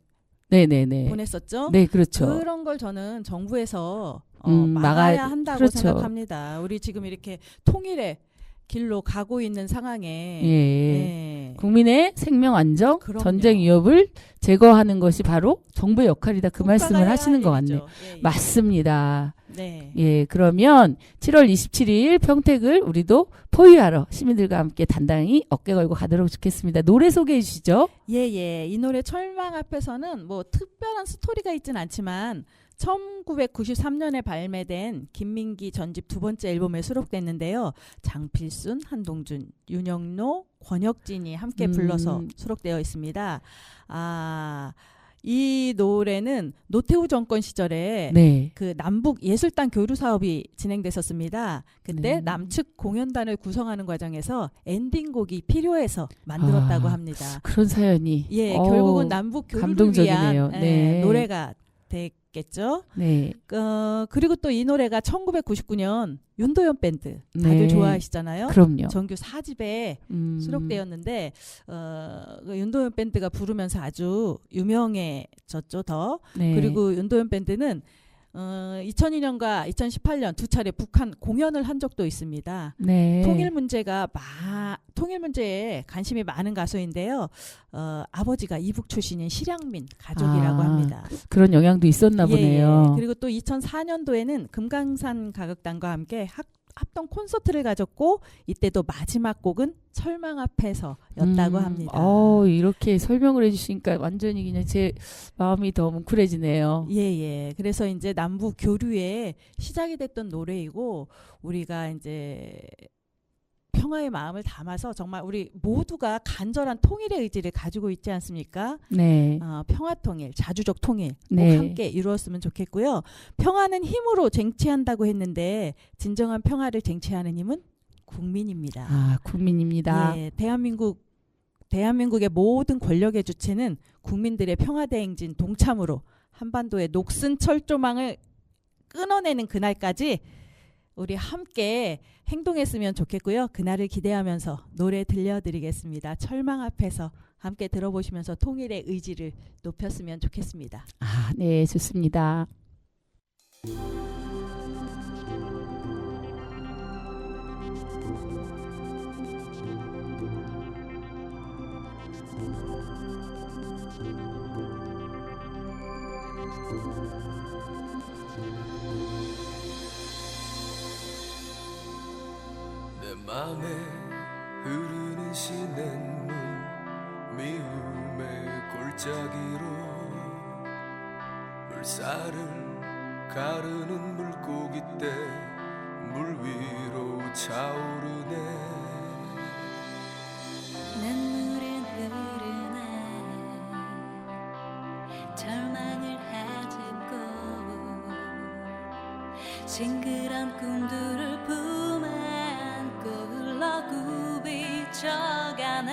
[SPEAKER 1] 네네네.
[SPEAKER 6] 보냈었죠.
[SPEAKER 1] 네, 그렇죠.
[SPEAKER 6] 그런 걸 저는 정부에서
[SPEAKER 1] 막아야
[SPEAKER 6] 막아야 한다고
[SPEAKER 1] 그렇죠.
[SPEAKER 6] 생각합니다. 우리 지금 이렇게 통일의 길로 가고 있는 상황에
[SPEAKER 1] 예.
[SPEAKER 6] 예.
[SPEAKER 1] 국민의 생명 안정,
[SPEAKER 6] 그럼요.
[SPEAKER 1] 전쟁 위협을 제거하는 것이 바로 정부의 역할이다. 그
[SPEAKER 6] 국가가
[SPEAKER 1] 말씀을
[SPEAKER 6] 해야
[SPEAKER 1] 하시는 것
[SPEAKER 6] 할
[SPEAKER 1] 같네요.
[SPEAKER 6] 일이죠. 예, 예.
[SPEAKER 1] 맞습니다.
[SPEAKER 6] 네.
[SPEAKER 1] 예, 그러면 7월 27일 평택을 우리도 포위하러 시민들과 함께 단단히 어깨 걸고 가도록 좋겠습니다. 노래 소개해 주시죠.
[SPEAKER 6] 예. 이 노래 철망 앞에서는 뭐 특별한 스토리가 있진 않지만 1993년에 발매된 김민기 전집 두 번째 앨범에 수록됐는데요. 장필순, 한동준, 윤영노, 권혁진이 함께 불러서 수록되어 있습니다. 이 노래는 노태우 정권 시절에
[SPEAKER 1] 네.
[SPEAKER 6] 그 남북 예술단 교류 사업이 진행됐었습니다. 그때 남측 공연단을 구성하는 과정에서 엔딩곡이 필요해서 만들었다고 합니다.
[SPEAKER 1] 그런 사연이.
[SPEAKER 6] 예, 결국은 남북 교류를
[SPEAKER 1] 감동적이네요.
[SPEAKER 6] 위한
[SPEAKER 1] 네.
[SPEAKER 6] 노래가 됐겠죠.
[SPEAKER 1] 네.
[SPEAKER 6] 그리고 또 이 노래가 1999년 윤도현 밴드 다들
[SPEAKER 1] 네.
[SPEAKER 6] 좋아하시잖아요.
[SPEAKER 1] 그럼요.
[SPEAKER 6] 정규 4집에 수록되었는데 그 윤도현 밴드가 부르면서 아주 유명해졌죠. 더.
[SPEAKER 1] 네.
[SPEAKER 6] 그리고 윤도현 밴드는 2002년과 2018년 두 차례 북한 공연을 한 적도 있습니다.
[SPEAKER 1] 네.
[SPEAKER 6] 통일 문제에 관심이 많은 가수인데요. 아버지가 이북 출신인 실향민 가족이라고 합니다.
[SPEAKER 1] 그런 영향도 있었나 보네요.
[SPEAKER 6] 그리고 또 2004년도에는 금강산 가극단과 함께 합동 콘서트를 가졌고 이때도 마지막 곡은 철망 앞에서였다고 합니다.
[SPEAKER 1] 이렇게 설명을 해주시니까 완전히 그냥 제 마음이 더 뭉클해지네요.
[SPEAKER 6] 예. 그래서 이제 남북 교류의 시작이 됐던 노래이고 우리가 이제 평화의 마음을 담아서 정말 우리 모두가 간절한 통일의 의지를 가지고 있지 않습니까?
[SPEAKER 1] 네.
[SPEAKER 6] 평화 통일, 자주적 통일 꼭
[SPEAKER 1] 네.
[SPEAKER 6] 함께 이루었으면 좋겠고요. 평화는 힘으로 쟁취한다고 했는데 진정한 평화를 쟁취하는 힘은 국민입니다.
[SPEAKER 1] 국민입니다.
[SPEAKER 6] 예, 대한민국의 모든 권력의 주체는 국민들의 평화대행진 동참으로 한반도의 녹슨 철조망을 끊어내는 그날까지 우리 함께 행동했으면 좋겠고요. 그날을 기대하면서 노래 들려드리겠습니다. 철망 앞에서 함께 들어보시면서 통일의 의지를 높였으면 좋겠습니다.
[SPEAKER 1] 네, 좋습니다.
[SPEAKER 7] 내 맘에 흐르는 시냇물 미움의 골짜기로 물살을 가르는 물고기 떼 물 위로 차오르네.
[SPEAKER 8] 눈물은 흐르네 절망을 헤집고 싱그런 꿈들을 품에 안고 흘러 굽이쳐가네.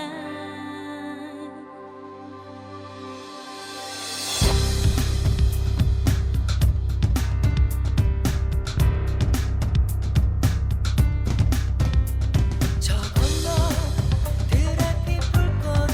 [SPEAKER 8] 저걸로 드레피 불꽃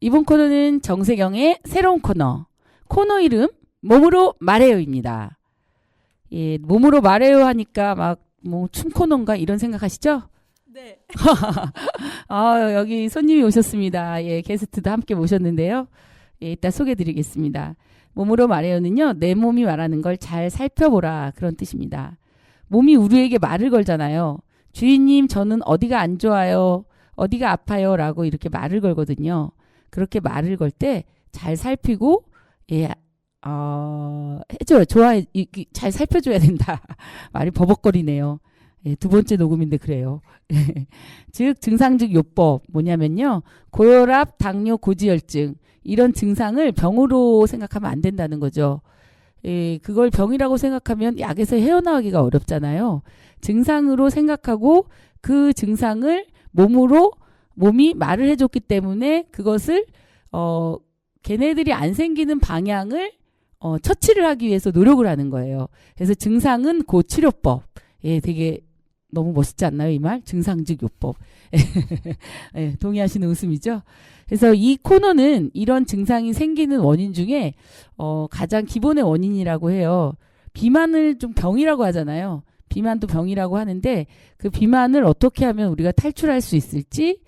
[SPEAKER 1] 이번 코너는 정세경의 새로운 코너 이름 몸으로 말해요입니다. 예, 몸으로 말해요 하니까 막 뭐 춤 코너인가 이런 생각하시죠?
[SPEAKER 6] 네.
[SPEAKER 1] 여기 손님이 오셨습니다. 예, 게스트도 함께 모셨는데요. 예, 이따 소개드리겠습니다. 몸으로 말해요는요, 내 몸이 말하는 걸 잘 살펴보라 그런 뜻입니다. 몸이 우리에게 말을 걸잖아요. 주인님, 저는 어디가 안 좋아요, 어디가 아파요 라고 이렇게 말을 걸거든요. 그렇게 말을 걸 때 잘 살피고, 예, 해줘요. 좋아해, 잘 살펴줘야 된다. 말이 버벅거리네요. 예, 두 번째 녹음인데 그래요. 즉 증상즉 요법 뭐냐면요, 고혈압, 당뇨, 고지혈증 이런 증상을 병으로 생각하면 안 된다는 거죠. 예, 그걸 병이라고 생각하면 약에서 헤어나오기가 어렵잖아요. 증상으로 생각하고 그 증상을 몸이 말을 해줬기 때문에 그것을 걔네들이 안 생기는 방향을 처치를 하기 위해서 노력을 하는 거예요. 그래서 증상은 고치료법. 예, 되게 너무 멋있지 않나요, 이 말? 증상즉 요법. 예, 동의하시는 웃음이죠? 그래서 이 코너는 이런 증상이 생기는 원인 중에 가장 기본의 원인이라고 해요. 비만을 좀 병이라고 하잖아요. 비만도 병이라고 하는데 그 비만을 어떻게 하면 우리가 탈출할 수 있을지,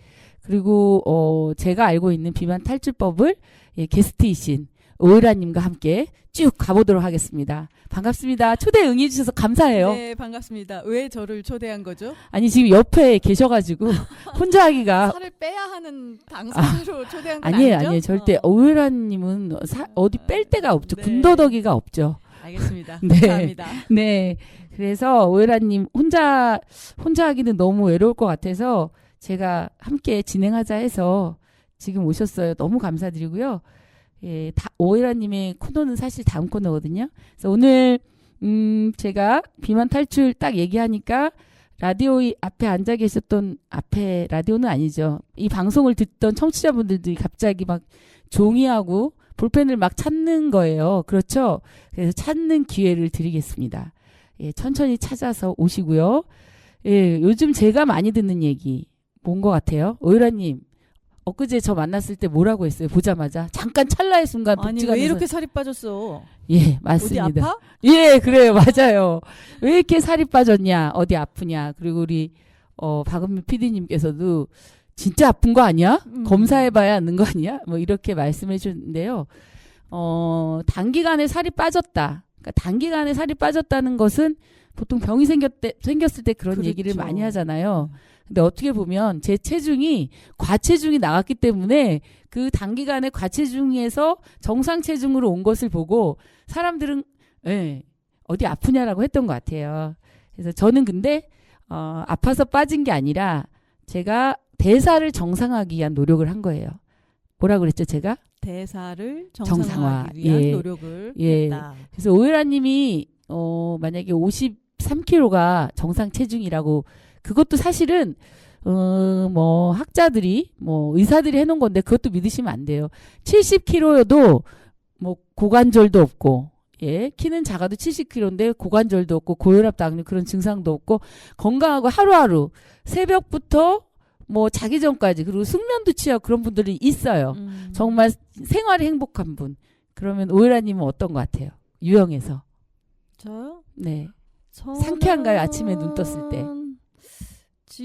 [SPEAKER 1] 그리고 제가 알고 있는 비만 탈출법을 게스트이신 오유라님과 함께 쭉 가보도록 하겠습니다. 반갑습니다. 초대 응해주셔서 감사해요.
[SPEAKER 6] 네, 반갑습니다. 왜 저를 초대한 거죠?
[SPEAKER 1] 아니, 지금 옆에 계셔가지고 혼자 하기가.
[SPEAKER 6] 살을 빼야 하는 당사자로 초대한 건
[SPEAKER 1] 아니에요,
[SPEAKER 6] 아니죠?
[SPEAKER 1] 아니에요. 절대. 오유라님은 어디 뺄 데가 없죠.
[SPEAKER 6] 네.
[SPEAKER 1] 군더더기가 없죠.
[SPEAKER 6] 알겠습니다.
[SPEAKER 1] 네.
[SPEAKER 6] 감사합니다.
[SPEAKER 1] 네. 그래서 오유라님 혼자 하기는 너무 외로울 것 같아서 제가 함께 진행하자 해서 지금 오셨어요. 너무 감사드리고요. 예, 오유라님의 코너는 사실 다음 코너거든요. 그래서 오늘 제가 비만 탈출 딱 얘기하니까 라디오 앞에 앉아 계셨던, 앞에 라디오는 아니죠, 이 방송을 듣던 청취자분들이 갑자기 막 종이하고 볼펜을 막 찾는 거예요. 그렇죠? 그래서 찾는 기회를 드리겠습니다. 예, 천천히 찾아서 오시고요. 예, 요즘 제가 많이 듣는 얘기 뭔 것 같아요? 오유라님, 엊그제 저 만났을 때 뭐라고 했어요? 보자마자 잠깐 찰나의 순간
[SPEAKER 6] 아니,
[SPEAKER 1] 복지관에서.
[SPEAKER 6] 왜 이렇게 살이 빠졌어?
[SPEAKER 1] 예, 맞습니다.
[SPEAKER 6] 어디 아파?
[SPEAKER 1] 예, 그래요. 맞아요. 왜 이렇게 살이 빠졌냐, 어디 아프냐. 그리고 우리 박은미 PD님께서도 진짜 아픈 거 아니야? 검사해봐야 아는 거 아니야? 뭐 이렇게 말씀해 주는데요. 단기간에 살이 빠졌다. 그러니까 단기간에 살이 빠졌다는 것은 보통 병이 생겼을 때 그런
[SPEAKER 6] 그렇죠.
[SPEAKER 1] 얘기를 많이 하잖아요. 근데 어떻게 보면 제 체중이 과체중이 나갔기 때문에 그 단기간에 과체중에서 정상 체중으로 온 것을 보고 사람들은 어디 아프냐라고 했던 것 같아요. 그래서 저는 근데 아파서 빠진 게 아니라 제가 대사를 정상화하기 위한 노력을 한 거예요. 뭐라 그랬죠, 제가?
[SPEAKER 6] 대사를
[SPEAKER 1] 정상화.
[SPEAKER 6] 정상화하기 위한
[SPEAKER 1] 예.
[SPEAKER 6] 노력을
[SPEAKER 1] 예.
[SPEAKER 6] 했다.
[SPEAKER 1] 그래서 오유라님이 만약에 53kg가 정상 체중이라고, 그것도 사실은 뭐 학자들이 뭐 의사들이 해놓은 건데 그것도 믿으시면 안 돼요. 70kg여도 뭐 고관절도 없고, 예, 키는 작아도 70kg인데 고관절도 없고 고혈압, 당뇨 그런 증상도 없고 건강하고 하루하루 새벽부터 뭐 자기 전까지, 그리고 숙면도 취하고 그런 분들이 있어요. 정말 생활이 행복한 분. 그러면 오유라님은 어떤 것 같아요? 유형에서.
[SPEAKER 6] 저요?
[SPEAKER 1] 네.
[SPEAKER 6] 저는
[SPEAKER 1] 상쾌한가요? 아침에 눈 떴을 때.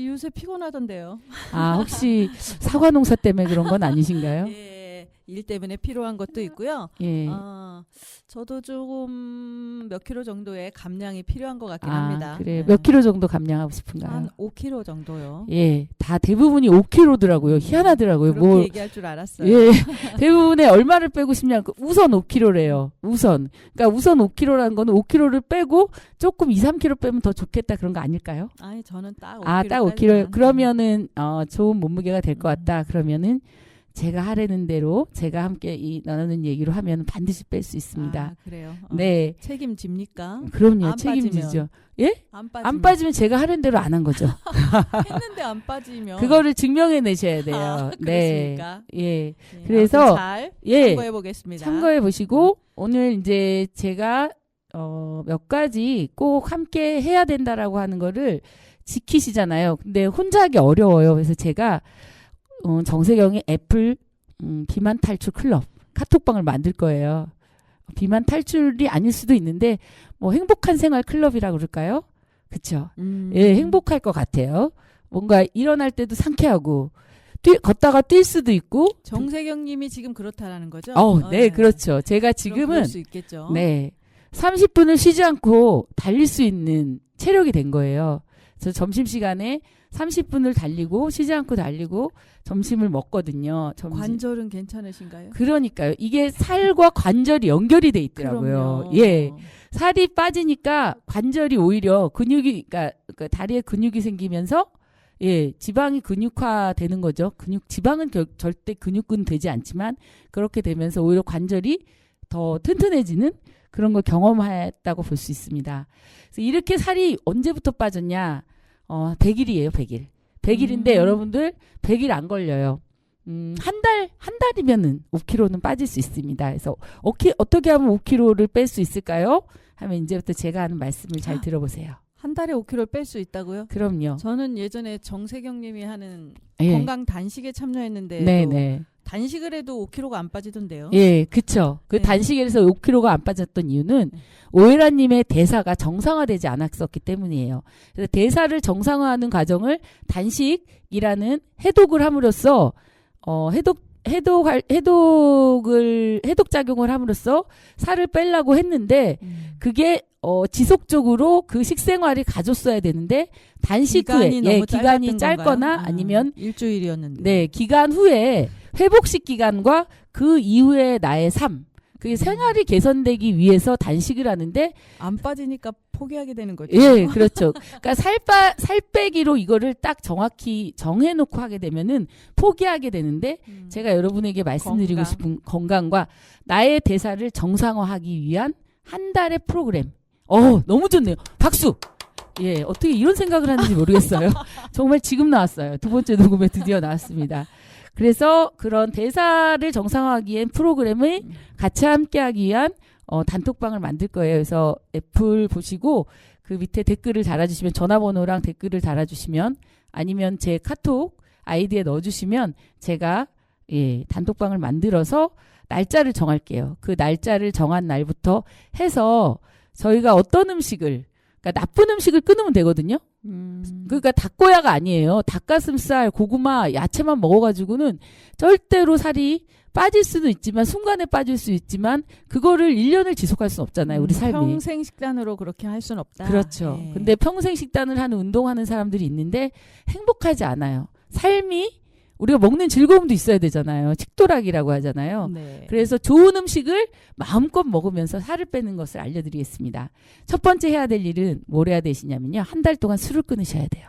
[SPEAKER 6] 요새 피곤하던데요.
[SPEAKER 1] 아, 혹시 사과 농사 때문에 그런 건 아니신가요?
[SPEAKER 6] 예, 일 때문에 필요한 것도 있고요.
[SPEAKER 1] 예.
[SPEAKER 6] 저도 조금 몇 킬로 정도의 감량이 필요한 것 같긴 합니다.
[SPEAKER 1] 그래요.
[SPEAKER 6] 네.
[SPEAKER 1] 몇 킬로 정도 감량하고 싶은가요?
[SPEAKER 6] 한 5킬로 정도요.
[SPEAKER 1] 예, 다 대부분이 5킬로더라고요. 희한하더라고요.
[SPEAKER 6] 그렇게
[SPEAKER 1] 뭐,
[SPEAKER 6] 얘기할 줄 알았어요.
[SPEAKER 1] 예, 대부분의 얼마를 빼고 싶냐? 우선 5킬로래요. 우선. 그러니까 우선 5킬로라는 거는 5킬로를 빼고 조금 2, 3킬로 빼면 더 좋겠다, 그런 거 아닐까요?
[SPEAKER 6] 아니, 저는 딱 5킬로.
[SPEAKER 1] 딱 5킬로. 그러면은 좋은 몸무게가 될 것 같다. 그러면은 제가 하라는 대로 제가 함께 나누는 얘기로 하면 반드시 뺄 수 있습니다.
[SPEAKER 6] 그래요.
[SPEAKER 1] 네.
[SPEAKER 6] 책임집니까?
[SPEAKER 1] 그럼요.
[SPEAKER 6] 안
[SPEAKER 1] 책임지죠.
[SPEAKER 6] 빠지면.
[SPEAKER 1] 예?
[SPEAKER 6] 안
[SPEAKER 1] 빠지면 제가 하는 대로 안 한 거죠.
[SPEAKER 6] 했는데 안 빠지면
[SPEAKER 1] 그거를 증명해 내셔야 돼요. 네.
[SPEAKER 6] 그렇습니까?
[SPEAKER 1] 예.
[SPEAKER 6] 네,
[SPEAKER 1] 그래서
[SPEAKER 6] 아무튼 잘
[SPEAKER 1] 예.
[SPEAKER 6] 참고해 보겠습니다.
[SPEAKER 1] 참고해 보시고 오늘 이제 제가 몇 가지 꼭 함께 해야 된다라고 하는 거를 지키시잖아요. 근데 혼자 하기 어려워요. 그래서 제가 정세경의 애플 비만 탈출 클럽 카톡방을 만들 거예요. 비만 탈출이 아닐 수도 있는데 뭐 행복한 생활 클럽이라고 그럴까요? 그렇죠. 예, 행복할 것 같아요. 뭔가 일어날 때도 상쾌하고 걷다가 뛸 수도 있고.
[SPEAKER 6] 정세경님이 지금 그렇다라는 거죠?
[SPEAKER 1] 네, 그렇죠. 제가
[SPEAKER 6] 그럴
[SPEAKER 1] 지금은
[SPEAKER 6] 수 있겠죠.
[SPEAKER 1] 네 30분을 쉬지 않고 달릴 수 있는 체력이 된 거예요. 저 점심 시간에 30분을 달리고 쉬지 않고 달리고 점심을 먹거든요.
[SPEAKER 6] 관절은 괜찮으신가요?
[SPEAKER 1] 그러니까요. 이게 살과 관절이 연결이 돼 있더라고요.
[SPEAKER 6] 그럼요.
[SPEAKER 1] 예. 살이 빠지니까 관절이 오히려 근육이 그러니까 다리에 근육이 생기면서 예, 지방이 근육화 되는 거죠. 지방은 절대 근육은 되지 않지만 그렇게 되면서 오히려 관절이 더 튼튼해지는 그런 걸 경험했다고 볼 수 있습니다. 그래서 이렇게 살이 언제부터 빠졌냐? 100일이에요, 100일. 100일인데 여러분들 100일 안 걸려요. 한 달이면은 5kg는 빠질 수 있습니다. 그래서 어떻게 하면 5kg를 뺄 수 있을까요? 하면 이제부터 제가 하는 말씀을 잘 들어보세요.
[SPEAKER 6] 한 달에 5kg를 뺄 수 있다고요?
[SPEAKER 1] 그럼요.
[SPEAKER 6] 저는 예전에 정세경님이 하는
[SPEAKER 1] 예.
[SPEAKER 6] 건강 단식에 참여했는데
[SPEAKER 1] 네네.
[SPEAKER 6] 단식을 해도 5kg가 안 빠지던데요.
[SPEAKER 1] 예, 그쵸. 그
[SPEAKER 6] 네.
[SPEAKER 1] 단식에서 5kg가 안 빠졌던 이유는 오해라님의 대사가 정상화되지 않았었기 때문이에요. 그래서 대사를 정상화하는 과정을 단식이라는 해독을 함으로써 해독 작용을 함으로써 살을 빼려고 했는데 그게 지속적으로 그 식생활이 가졌어야 되는데 단식 후에 기간이 짧거나 아니면
[SPEAKER 6] 일주일이었는데
[SPEAKER 1] 네, 기간 후에 회복식 기간과 그 이후에 나의 삶 그게 생활이 개선되기 위해서 단식을 하는데
[SPEAKER 6] 안 빠지니까 포기하게 되는 거죠.
[SPEAKER 1] 예, 그렇죠. 그러니까 살 빼기로 이거를 딱 정확히 정해놓고 하게 되면은 포기하게 되는데 제가 여러분에게 말씀드리고 싶은 건강과 나의 대사를 정상화하기 위한 한 달의 프로그램. 너무 좋네요. 박수. 예, 어떻게 이런 생각을 하는지 모르겠어요. 정말 지금 나왔어요. 두 번째 녹음에 드디어 나왔습니다. 그래서 그런 대사를 정상화하기엔 프로그램을 같이 함께하기 위한 단톡방을 만들 거예요. 그래서 애플 보시고 그 밑에 댓글을 달아주시면 전화번호랑 댓글을 달아주시면 아니면 제 카톡 아이디에 넣어주시면 제가 단톡방을 만들어서 날짜를 정할게요. 그 날짜를 정한 날부터 해서 저희가 어떤 음식을 그러니까 나쁜 음식을 끊으면 되거든요. 그러니까 닭고야가 아니에요. 닭가슴살, 고구마, 야채만 먹어가지고는 절대로 살이 빠질 수도 있지만 순간에 빠질 수 있지만 그거를 1년을 지속할 수는 없잖아요. 우리 삶이.
[SPEAKER 6] 평생 식단으로 그렇게 할 수는 없다.
[SPEAKER 1] 그렇죠.
[SPEAKER 6] 예.
[SPEAKER 1] 근데 평생 식단을 하는 운동하는 사람들이 있는데 행복하지 않아요. 삶이 우리가 먹는 즐거움도 있어야 되잖아요. 식도락이라고 하잖아요.
[SPEAKER 6] 네.
[SPEAKER 1] 그래서 좋은 음식을 마음껏 먹으면서 살을 빼는 것을 알려드리겠습니다. 첫 번째 해야 될 일은 뭘 해야 되시냐면요. 한 달 동안 술을 끊으셔야 돼요.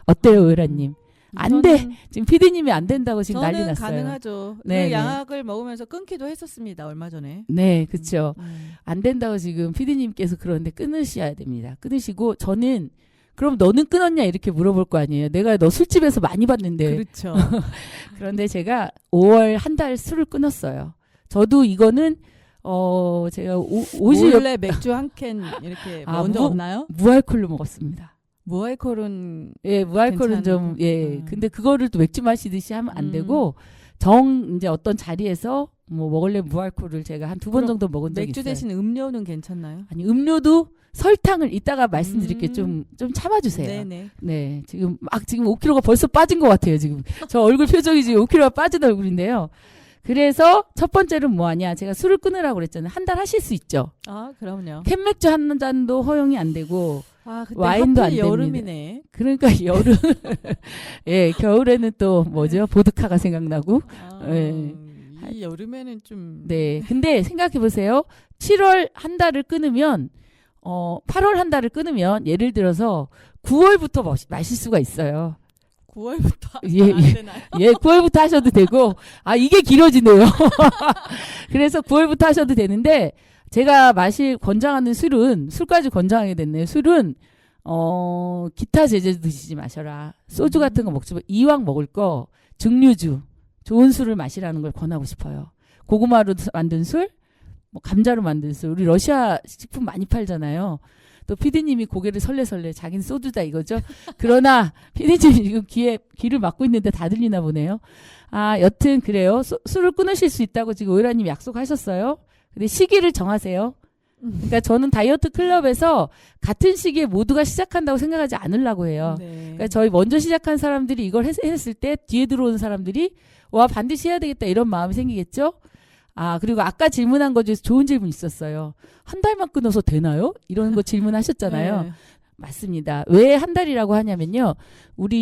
[SPEAKER 1] 어때요, 의라님? 안 돼. 지금 피디님이 안 된다고 지금 난리 났어요.
[SPEAKER 6] 저는 가능하죠.
[SPEAKER 1] 네,
[SPEAKER 6] 그 양악을 먹으면서 끊기도 했었습니다. 얼마 전에.
[SPEAKER 1] 네, 그렇죠. 안 된다고 지금 피디님께서 그러는데 끊으셔야 됩니다. 끊으시고 저는 그럼 너는 끊었냐 이렇게 물어볼 거 아니에요. 내가 너 술집에서 많이 봤는데.
[SPEAKER 6] 그렇죠.
[SPEAKER 1] 그런데 제가 5월 한 달 술을 끊었어요. 저도 이거는 제가
[SPEAKER 6] 몰래 맥주 한 캔 이렇게 먹은 적 없나요?
[SPEAKER 1] 무알콜로 먹었습니다.
[SPEAKER 6] 무알콜은
[SPEAKER 1] 무알콜은 좀 근데 그거를 또 맥주 마시듯이 하면 안 되고 이제 어떤 자리에서 뭐 먹을래 무알콜을 제가 한 2번 정도 먹은 적이
[SPEAKER 6] 맥주
[SPEAKER 1] 있어요.
[SPEAKER 6] 대신 음료는 괜찮나요?
[SPEAKER 1] 아니 음료도 설탕을 이따가 말씀드릴게 좀 참아주세요.
[SPEAKER 6] 네네.
[SPEAKER 1] 네, 지금 5kg가 벌써 빠진 것 같아요. 지금 저 얼굴 표정이 지금 5kg가 빠진 얼굴인데요. 그래서 첫 번째는 뭐하냐? 제가 술을 끊으라고 그랬잖아요. 한 달 하실 수 있죠.
[SPEAKER 6] 아, 그럼요.
[SPEAKER 1] 캔맥주 한 잔도 허용이 안 되고
[SPEAKER 6] 그때
[SPEAKER 1] 와인도 안
[SPEAKER 6] 하필
[SPEAKER 1] 됩니다.
[SPEAKER 6] 여름이네.
[SPEAKER 1] 그러니까 여름, 겨울에는 또 뭐죠? 보드카가 생각나고.
[SPEAKER 6] 이 여름에는 좀.
[SPEAKER 1] 네, 근데 생각해 보세요. 7월 한 달을 끊으면 8월 한 달을 끊으면 예를 들어서 9월부터 마실 수가 있어요.
[SPEAKER 6] 9월부터
[SPEAKER 1] 안
[SPEAKER 6] 되나요?
[SPEAKER 1] 9월부터 하셔도 되고 이게 길어지네요. 그래서 9월부터 하셔도 되는데 제가 권장하는 술까지 권장하게 됐네요. 술은 기타 제재도 드시지 마셔라. 소주 같은 거 먹지 마. 이왕 먹을 거 증류주, 좋은 술을 마시라는 걸 권하고 싶어요. 고구마로 만든 술, 감자로 만든 술. 우리 러시아 식품 많이 팔잖아요. 또 피디님이 고개를 설레설레 자기는 소주다 이거죠. 그러나 피디님이 지금 귀를 막고 있는데 다 들리나 보네요. 아, 여튼 그래요. 술을 끊으실 수 있다고 지금 오유라님 약속하셨어요. 근데 시기를 정하세요. 그러니까 저는 다이어트 클럽에서 같은 시기에 모두가 시작한다고 생각하지 않으려고 해요.
[SPEAKER 6] 네.
[SPEAKER 1] 그러니까 저희 먼저 시작한 사람들이 이걸 했을 때 뒤에 들어오는 사람들이 와 반드시 해야 되겠다 이런 마음이 생기겠죠. 아, 그리고 아까 질문한 것 중에서 좋은 질문 있었어요. 한 달만 끊어서 되나요? 이런 거 질문하셨잖아요.
[SPEAKER 6] 네.
[SPEAKER 1] 맞습니다. 왜 한 달이라고 하냐면요.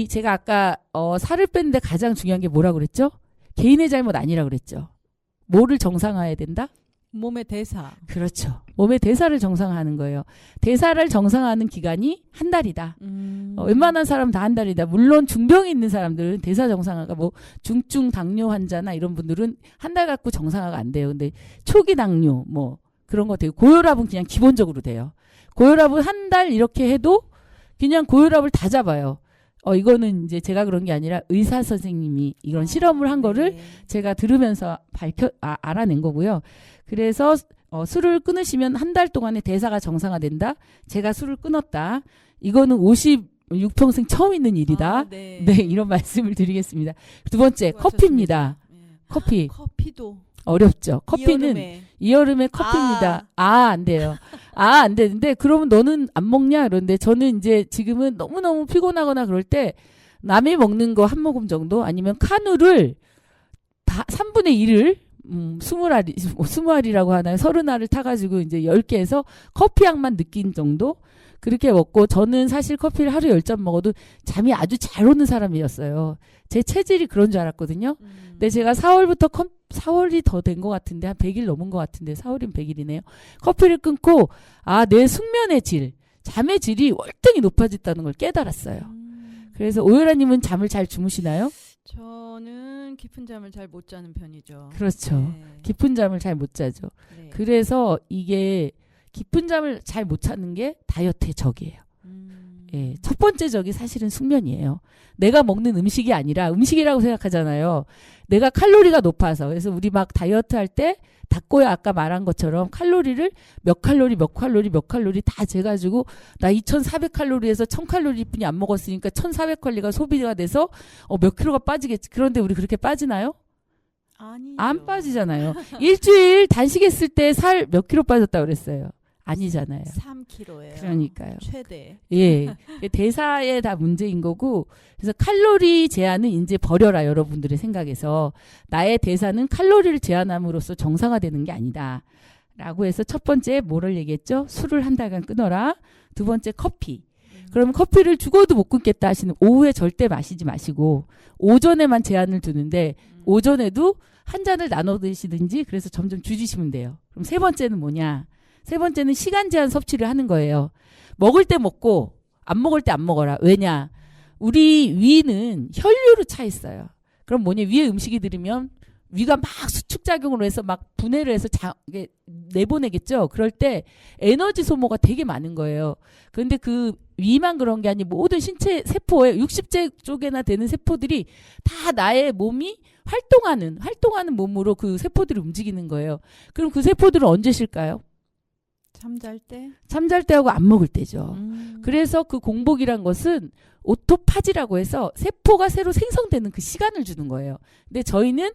[SPEAKER 1] 제가 아까 살을 뺐는데 가장 중요한 게 뭐라고 그랬죠? 개인의 잘못 아니라고 그랬죠. 뭐를 정상화해야 된다?
[SPEAKER 6] 몸의 대사.
[SPEAKER 1] 그렇죠. 몸의 대사를 정상화하는 거예요. 대사를 정상화하는 기간이 한 달이다. 웬만한 사람 다 한 달이다. 물론 중병이 있는 사람들은 대사 정상화가 뭐 중증 당뇨 환자나 이런 분들은 한 달 갖고 정상화가 안 돼요. 근데 초기 당뇨 뭐 그런 거 되고 고혈압은 그냥 기본적으로 돼요. 고혈압은 한 달 이렇게 해도 그냥 고혈압을 다 잡아요. 이거는 이제 제가 그런 게 아니라 의사 선생님이 이런 실험을 한 거를
[SPEAKER 6] 네.
[SPEAKER 1] 제가 들으면서 알아낸 거고요. 그래서 술을 끊으시면 한 달 동안에 대사가 정상화된다. 제가 술을 끊었다. 이거는 56평생 처음 있는 일이다.
[SPEAKER 6] 아, 네.
[SPEAKER 1] 네, 이런 말씀을 드리겠습니다. 두 번째, 커피입니다.
[SPEAKER 6] 네.
[SPEAKER 1] 커피.
[SPEAKER 6] 커피도
[SPEAKER 1] 어렵죠. 커피는 이 여름에 커피입니다. 안 돼요. 안 되는데 그러면 너는 안 먹냐? 그런데 저는 이제 지금은 너무너무 피곤하거나 그럴 때 남이 먹는 거 한 모금 정도 아니면 카누를 다 3분의 1을 20알이라고 하나요? 30알을 타가지고 이제 10개에서 커피 향만 느낀 정도? 그렇게 먹고 저는 사실 커피를 하루 10잔 먹어도 잠이 아주 잘 오는 사람이었어요. 제 체질이 그런 줄 알았거든요. 근데 제가 4월이 더 된 것 같은데 한 100일 넘은 것 같은데 4월이면 100일이네요. 커피를 끊고 내 숙면의 질, 잠의 질이 월등히 높아졌다는 걸 깨달았어요. 그래서 오유라님은 잠을 잘 주무시나요?
[SPEAKER 6] 저는 깊은 잠을 잘 못 자는 편이죠.
[SPEAKER 1] 그렇죠.
[SPEAKER 6] 네.
[SPEAKER 1] 깊은 잠을 잘 못 자죠.
[SPEAKER 6] 네.
[SPEAKER 1] 그래서 이게 깊은 잠을 잘 못 찾는 게 다이어트의 적이에요. 예, 첫 번째 적이 사실은 숙면이에요. 내가 먹는 음식이 아니라 음식이라고 생각하잖아요. 내가 칼로리가 높아서. 그래서 우리 막 다이어트 할 때 닭고야 아까 말한 것처럼 칼로리를 몇 칼로리 다 재가지고 나 2400칼로리에서 1000칼로리뿐이 안 먹었으니까 1400칼로리가 소비가 돼서 몇 킬로가 빠지겠지. 그런데 우리 그렇게 빠지나요?
[SPEAKER 6] 아니죠.
[SPEAKER 1] 안 빠지잖아요. 일주일 단식했을 때 살 몇 킬로 빠졌다고 그랬어요. 아니잖아요.
[SPEAKER 6] 3kg예요.
[SPEAKER 1] 그러니까요.
[SPEAKER 6] 최대.
[SPEAKER 1] 예. 대사에 다 문제인 거고, 그래서 칼로리 제한은 이제 버려라, 여러분들의 생각에서. 나의 대사는 칼로리를 제한함으로써 정상화되는 게 아니다. 라고 해서 첫 번째 뭐를 얘기했죠? 술을 한 달간 끊어라. 두 번째 커피. 그러면 커피를 죽어도 못 끊겠다 하시는 오후에 절대 마시지 마시고, 오전에만 제한을 두는데, 오전에도 한 잔을 나눠 드시든지, 그래서 점점 줄이시면 돼요. 그럼 세 번째는 뭐냐? 세 번째는 시간 제한 섭취를 하는 거예요. 먹을 때 먹고 안 먹을 때 안 먹어라. 왜냐? 우리 위는 혈류로 차 있어요. 그럼 뭐냐? 위에 음식이 들으면 위가 막 수축작용으로 해서 막 분해를 해서 내보내겠죠. 그럴 때 에너지 소모가 되게 많은 거예요. 그런데 그 위만 그런 게 아니고 모든 신체 세포에 60제 쪽에나 되는 세포들이 다 나의 몸이 활동하는 몸으로 그 세포들이 움직이는 거예요. 그럼 그 세포들은 언제 쉴까요?
[SPEAKER 6] 잠잘 때?
[SPEAKER 1] 잠잘 때하고 안 먹을 때죠. 그래서 그 공복이란 것은 오토파지라고 해서 세포가 새로 생성되는 그 시간을 주는 거예요. 근데 저희는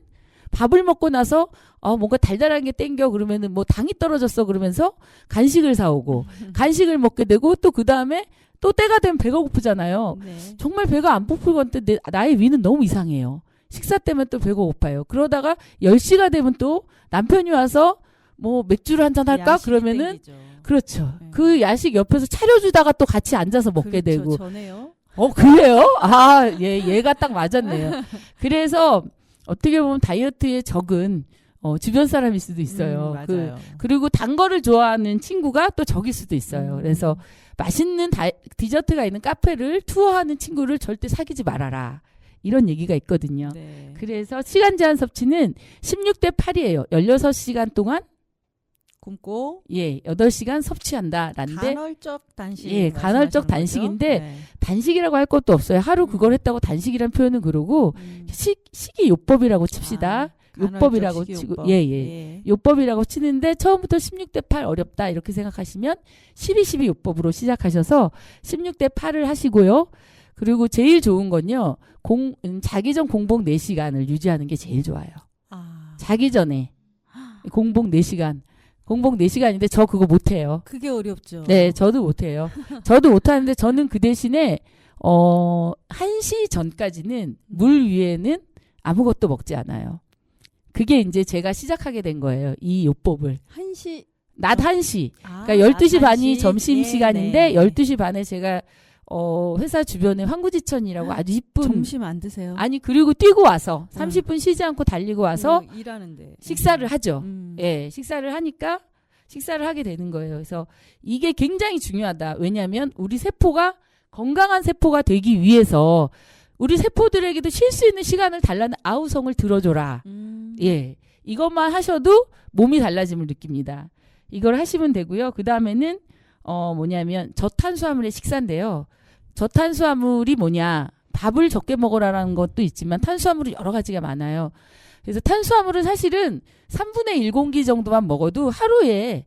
[SPEAKER 1] 밥을 먹고 나서 뭔가 달달한 게 땡겨 그러면은 뭐 당이 떨어졌어 그러면서 간식을 사오고 간식을 먹게 되고 또 그 다음에 또 때가 되면 배가 고프잖아요.
[SPEAKER 6] 네.
[SPEAKER 1] 정말 배가 안 고플 건데 나의 위는 너무 이상해요. 식사 때문에 또 배가 고파요. 그러다가 10시가 되면 또 남편이 와서 뭐 맥주를 한잔 할까?
[SPEAKER 6] 야식이
[SPEAKER 1] 그러면은
[SPEAKER 6] 땡기죠.
[SPEAKER 1] 그렇죠.
[SPEAKER 6] 네.
[SPEAKER 1] 그 야식 옆에서 차려주다가 또 같이 앉아서 먹게
[SPEAKER 6] 그렇죠.
[SPEAKER 1] 되고.
[SPEAKER 6] 전에요.
[SPEAKER 1] 그래요? 얘가 딱 맞았네요. 그래서 어떻게 보면 다이어트의 적은 주변 사람일 수도 있어요.
[SPEAKER 6] 맞아요.
[SPEAKER 1] 그리고 단 거를 좋아하는 친구가 또 적일 수도 있어요. 그래서 맛있는 디저트가 있는 카페를 투어하는 친구를 절대 사귀지 말아라. 이런 얘기가 있거든요.
[SPEAKER 6] 네.
[SPEAKER 1] 그래서 시간 제한 섭취는 16대 8이에요. 16시간 동안
[SPEAKER 6] 굶고
[SPEAKER 1] 8시간 섭취한다. 라는데
[SPEAKER 6] 간헐적 단식.
[SPEAKER 1] 간헐적 단식인데 단식이라고 할 것도 없어요. 하루 그걸 했다고 단식이란 표현은 그러고 식이요법이라고 칩시다. 요법이라고
[SPEAKER 6] 간헐적
[SPEAKER 1] 치고
[SPEAKER 6] 식이요법.
[SPEAKER 1] 예. 요법이라고 치는데 처음부터 16대 8 어렵다 이렇게 생각하시면 12 요법으로 시작하셔서 16대 8을 하시고요. 그리고 제일 좋은 건요. 자기 전 공복 4시간을 유지하는 게 제일 좋아요. 자기 전에 공복 4시간. 공복 4시간인데 저 그거 못해요.
[SPEAKER 6] 그게 어렵죠.
[SPEAKER 1] 네, 저도 못해요. 저도 못하는데 저는 그 대신에 1시 전까지는 물 위에는 아무것도 먹지 않아요. 그게 이제 제가 시작하게 된 거예요. 이 요법을.
[SPEAKER 6] 1시
[SPEAKER 1] 낮 1시.
[SPEAKER 6] 아,
[SPEAKER 1] 그러니까 12시
[SPEAKER 6] 낮
[SPEAKER 1] 반이
[SPEAKER 6] 1시?
[SPEAKER 1] 점심시간인데
[SPEAKER 6] 네.
[SPEAKER 1] 12시 반에 제가 회사 주변에 황구지천이라고 아주 이쁜
[SPEAKER 6] 점심 안 드세요?
[SPEAKER 1] 아니 그리고 뛰고 와서 30분 쉬지 않고 달리고 와서
[SPEAKER 6] 일하는데
[SPEAKER 1] 식사를 하죠. 예, 식사를 하니까 식사를 하게 되는 거예요. 그래서 이게 굉장히 중요하다. 왜냐하면 우리 세포가 건강한 세포가 되기 위해서 우리 세포들에게도 쉴 수 있는 시간을 달라는 아우성을 들어줘라. 예, 이것만 하셔도 몸이 달라짐을 느낍니다. 이걸 하시면 되고요. 그 다음에는 뭐냐면 저탄수화물의 식사인데요. 저탄수화물이 뭐냐? 밥을 적게 먹으라는 것도 있지만 탄수화물이 여러 가지가 많아요. 그래서 탄수화물은 사실은 3분의 1공기 정도만 먹어도 하루에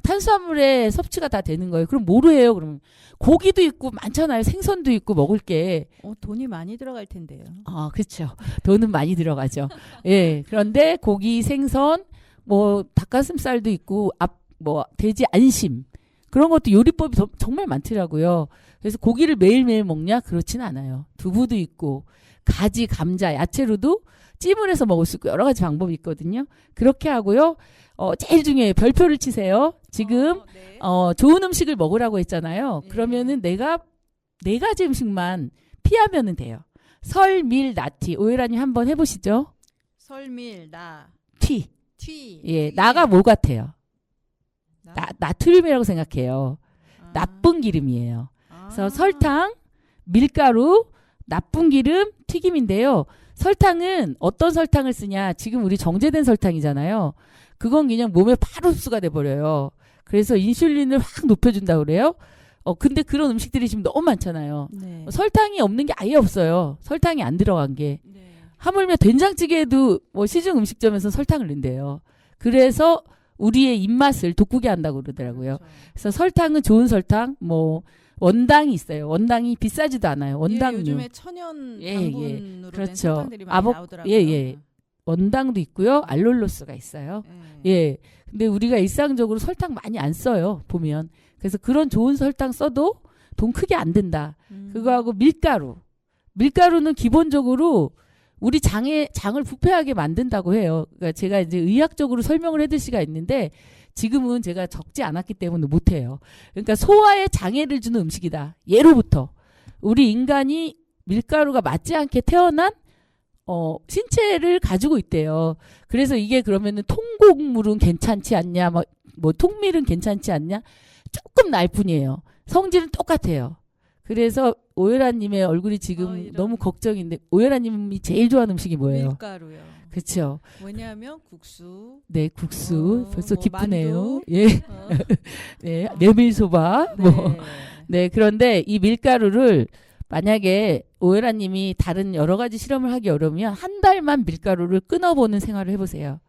[SPEAKER 1] 탄수화물의 섭취가 다 되는 거예요. 그럼 뭐로 해요? 그러면 고기도 있고 많잖아요. 생선도 있고 먹을 게.
[SPEAKER 6] 돈이 많이 들어갈 텐데요.
[SPEAKER 1] 그렇죠. 돈은 많이 들어가죠. 예. 그런데 고기, 생선, 뭐 닭가슴살도 있고 돼지 안심 그런 것도 요리법이 정말 많더라고요. 그래서 고기를 매일매일 먹냐? 그렇진 않아요. 두부도 있고 가지, 감자, 야채로도 찜을 해서 먹을 수 있고 여러 가지 방법이 있거든요. 그렇게 하고요. 제일 중요해요. 별표를 치세요. 지금
[SPEAKER 6] 네.
[SPEAKER 1] 좋은 음식을 먹으라고 했잖아요.
[SPEAKER 6] 예.
[SPEAKER 1] 그러면은 내가 4가지 음식만 피하면은 돼요. 설, 밀, 나티. 오해라님 한번 해보시죠.
[SPEAKER 6] 설밀,
[SPEAKER 1] 튀.
[SPEAKER 6] 튀.
[SPEAKER 1] 예, 나가 뭐 같아요? 나트륨이라고 생각해요. 나쁜 기름이에요. 그래서 설탕, 밀가루, 나쁜 기름, 튀김인데요. 설탕은 어떤 설탕을 쓰냐? 지금 우리 정제된 설탕이잖아요. 그건 그냥 몸에 바로 흡수가 돼버려요. 그래서 인슐린을 확 높여준다고 그래요. 근데 그런 음식들이 지금 너무 많잖아요.
[SPEAKER 6] 네.
[SPEAKER 1] 설탕이 없는 게 아예 없어요. 설탕이 안 들어간 게.
[SPEAKER 6] 네.
[SPEAKER 1] 하물며 된장찌개에도 시중 음식점에서 설탕을 넣는데요. 그래서 우리의 입맛을 돋구게 한다고 그러더라고요.
[SPEAKER 6] 그렇죠.
[SPEAKER 1] 그래서 설탕은 좋은 설탕, 원당이 있어요. 원당이 비싸지도 않아요. 원당류.
[SPEAKER 6] 요즘에 천연
[SPEAKER 1] 예,
[SPEAKER 6] 당분으로 된
[SPEAKER 1] 그렇죠.
[SPEAKER 6] 설탕들이 많이 나오더라고요.
[SPEAKER 1] 예. 원당도 있고요. 알룰로스가 있어요. 예. 근데 우리가 일상적으로 설탕 많이 안 써요. 보면. 그래서 그런 좋은 설탕 써도 돈 크게 안 든다. 그거하고 밀가루. 밀가루는 기본적으로 우리 장을 부패하게 만든다고 해요. 그러니까 제가 이제 의학적으로 설명을 해드릴 수가 있는데 지금은 제가 적지 않았기 때문에 못해요. 그러니까 소화에 장애를 주는 음식이다. 예로부터 우리 인간이 밀가루가 맞지 않게 태어난 신체를 가지고 있대요. 그래서 이게 그러면은 통곡물은 괜찮지 않냐, 뭐 통밀은 괜찮지 않냐, 조금 날 뿐이에요. 성질은 똑같아요. 그래서 오열아님의 얼굴이 지금
[SPEAKER 6] 이런.
[SPEAKER 1] 너무 걱정인데 오열아님이 제일 좋아하는 음식이 뭐예요?
[SPEAKER 6] 밀가루요.
[SPEAKER 1] 그렇죠.
[SPEAKER 6] 왜냐하면 국수.
[SPEAKER 1] 네, 국수 벌써
[SPEAKER 6] 뭐
[SPEAKER 1] 기쁘네요.
[SPEAKER 6] 만두.
[SPEAKER 1] 예, 네, 메밀소바. 네, 그런데 이 밀가루를 만약에 오열아님이 다른 여러 가지 실험을 하기 어려우면 한 달만 밀가루를 끊어보는 생활을 해보세요.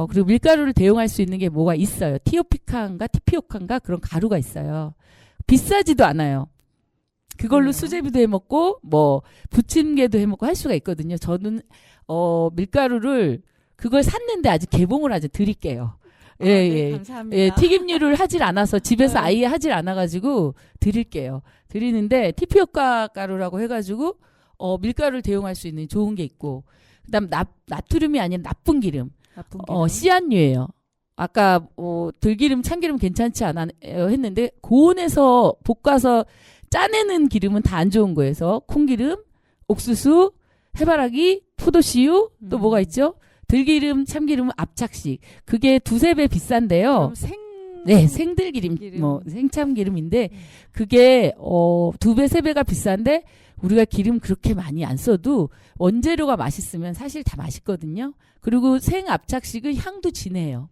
[SPEAKER 1] 그리고 밀가루를 대용할 수 있는 게 뭐가 있어요. 티오피카인가 티피오카인가 그런 가루가 있어요. 비싸지도 않아요. 그걸로 수제비도 해먹고 부침개도 해먹고 할 수가 있거든요. 저는 밀가루를 그걸 샀는데 아직 개봉을 아직 드릴게요.
[SPEAKER 6] 네, 감사합니다.
[SPEAKER 1] 예, 튀김류를 하질 않아서 집에서 아예 하질 않아가지고 드릴게요. 드리는데 티피오카 가루라고 해가지고 밀가루를 대용할 수 있는 좋은 게 있고 그다음 나트륨이 아닌 나쁜 기름. 씨앗류예요. 아까 들기름, 참기름 괜찮지 않아요 했는데 고온에서 볶아서 짜내는 기름은 다 안 좋은 거여서 콩기름, 옥수수, 해바라기, 포도씨유 또 뭐가 있죠? 들기름, 참기름은 압착식. 그게 2-3배 비싼데요. 네, 생들기름, 생참기름인데 그게 2배, 3배가 비싼데 우리가 기름 그렇게 많이 안 써도 원재료가 맛있으면 사실 다 맛있거든요. 그리고 생압착식은 향도 진해요.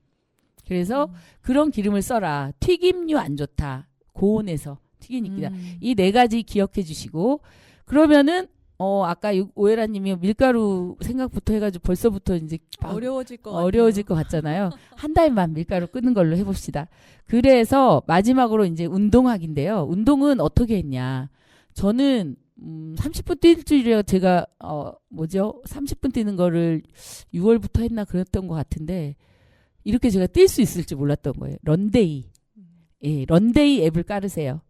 [SPEAKER 1] 그래서 그런 기름을 써라. 튀김류 안 좋다. 고온에서 튀기니까. 이 4가지 기억해 주시고 그러면은 아까 오해라님이 밀가루 생각부터 해가지고 벌써부터 이제
[SPEAKER 6] 어려워질 것
[SPEAKER 1] 어려워질 것 같잖아요. 한 달만 밀가루 끄는 걸로 해봅시다. 그래서 마지막으로 이제 운동하기인데요. 운동은 어떻게 했냐? 저는 30분 뛸 줄이야 제가 30분 뛰는 거를 6월부터 했나 그랬던 것 같은데 이렇게 제가 뛸 수 있을 줄 몰랐던 거예요. 런데이. 예, 런데이 앱을 깔으세요.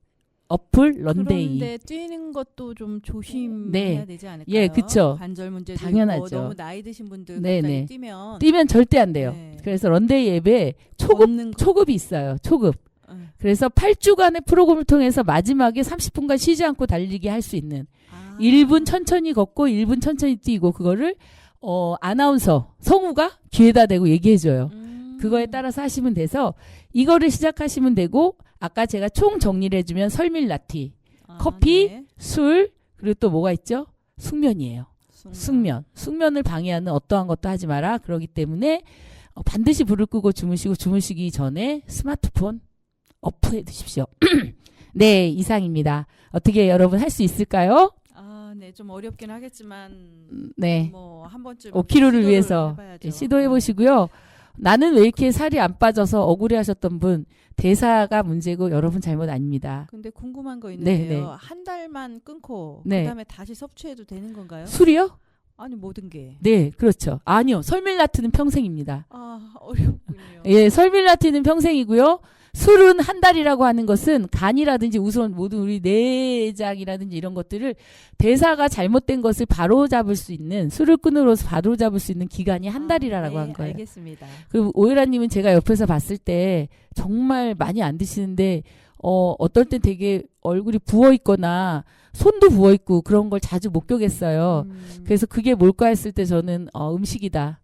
[SPEAKER 1] 어플 런데이.
[SPEAKER 6] 그런데 뛰는 것도 좀 조심해야
[SPEAKER 1] 네.
[SPEAKER 6] 되지 않을까요?
[SPEAKER 1] 예, 그쵸.
[SPEAKER 6] 관절 문제도
[SPEAKER 1] 당연하죠.
[SPEAKER 6] 있고 너무 나이 드신 분들
[SPEAKER 1] 네네.
[SPEAKER 6] 갑자기 뛰면
[SPEAKER 1] 뛰면 절대 안 돼요.
[SPEAKER 6] 네.
[SPEAKER 1] 그래서 런데이 앱에
[SPEAKER 6] 걷는 거.
[SPEAKER 1] 초급이 있어요. 초급.
[SPEAKER 6] 응.
[SPEAKER 1] 그래서 8주간의 프로그램을 통해서 마지막에 30분간 쉬지 않고 달리기 할 수 있는 1분 천천히 걷고 1분 천천히 뛰고 그거를 아나운서 성우가 귀에다 대고 얘기해줘요. 그거에 따라서 하시면 돼서 이거를 시작하시면 되고 아까 제가 총 정리를 해주면 설밀라티, 커피,
[SPEAKER 6] 네.
[SPEAKER 1] 술 그리고 또 뭐가 있죠? 숙면이에요. 숙면을 방해하는 어떠한 것도 하지 마라. 그러기 때문에 반드시 불을 끄고 주무시고 주무시기 전에 스마트폰 오프해 두십시오. 네, 이상입니다. 어떻게 여러분 할 수 있을까요?
[SPEAKER 6] 네, 좀 어렵긴 하겠지만
[SPEAKER 1] 네.
[SPEAKER 6] 뭐 한 번쯤
[SPEAKER 1] 5kg를 위해서
[SPEAKER 6] 해봐야죠.
[SPEAKER 1] 시도해 보시고요. 나는 왜 이렇게 살이 안 빠져서 억울해 하셨던 분 대사가 문제고 여러분 잘못 아닙니다.
[SPEAKER 6] 근데 궁금한 거
[SPEAKER 1] 네,
[SPEAKER 6] 있는데요.
[SPEAKER 1] 네.
[SPEAKER 6] 한 달만 끊고
[SPEAKER 1] 네.
[SPEAKER 6] 그다음에 다시 섭취해도 되는 건가요?
[SPEAKER 1] 술이요?
[SPEAKER 6] 아니 모든 게.
[SPEAKER 1] 네, 그렇죠. 아니요. 설밀라트는 평생입니다.
[SPEAKER 6] 어렵군요.
[SPEAKER 1] 예, 설밀라트는 평생이고요. 술은 한 달이라고 하는 것은 간이라든지 우선 모든 우리 내장이라든지 이런 것들을 대사가 잘못된 것을 바로잡을 수 있는 술을 끊으로서 바로잡을 수 있는 기간이 한 달이라고
[SPEAKER 6] 네,
[SPEAKER 1] 한 거예요.
[SPEAKER 6] 알겠습니다.
[SPEAKER 1] 그리고 오해라님은 제가 옆에서 봤을 때 정말 많이 안 드시는데 어떨 땐 되게 얼굴이 부어 있거나 손도 부어 있고 그런 걸 자주 목격했어요. 그래서 그게 뭘까 했을 때 저는 음식이다.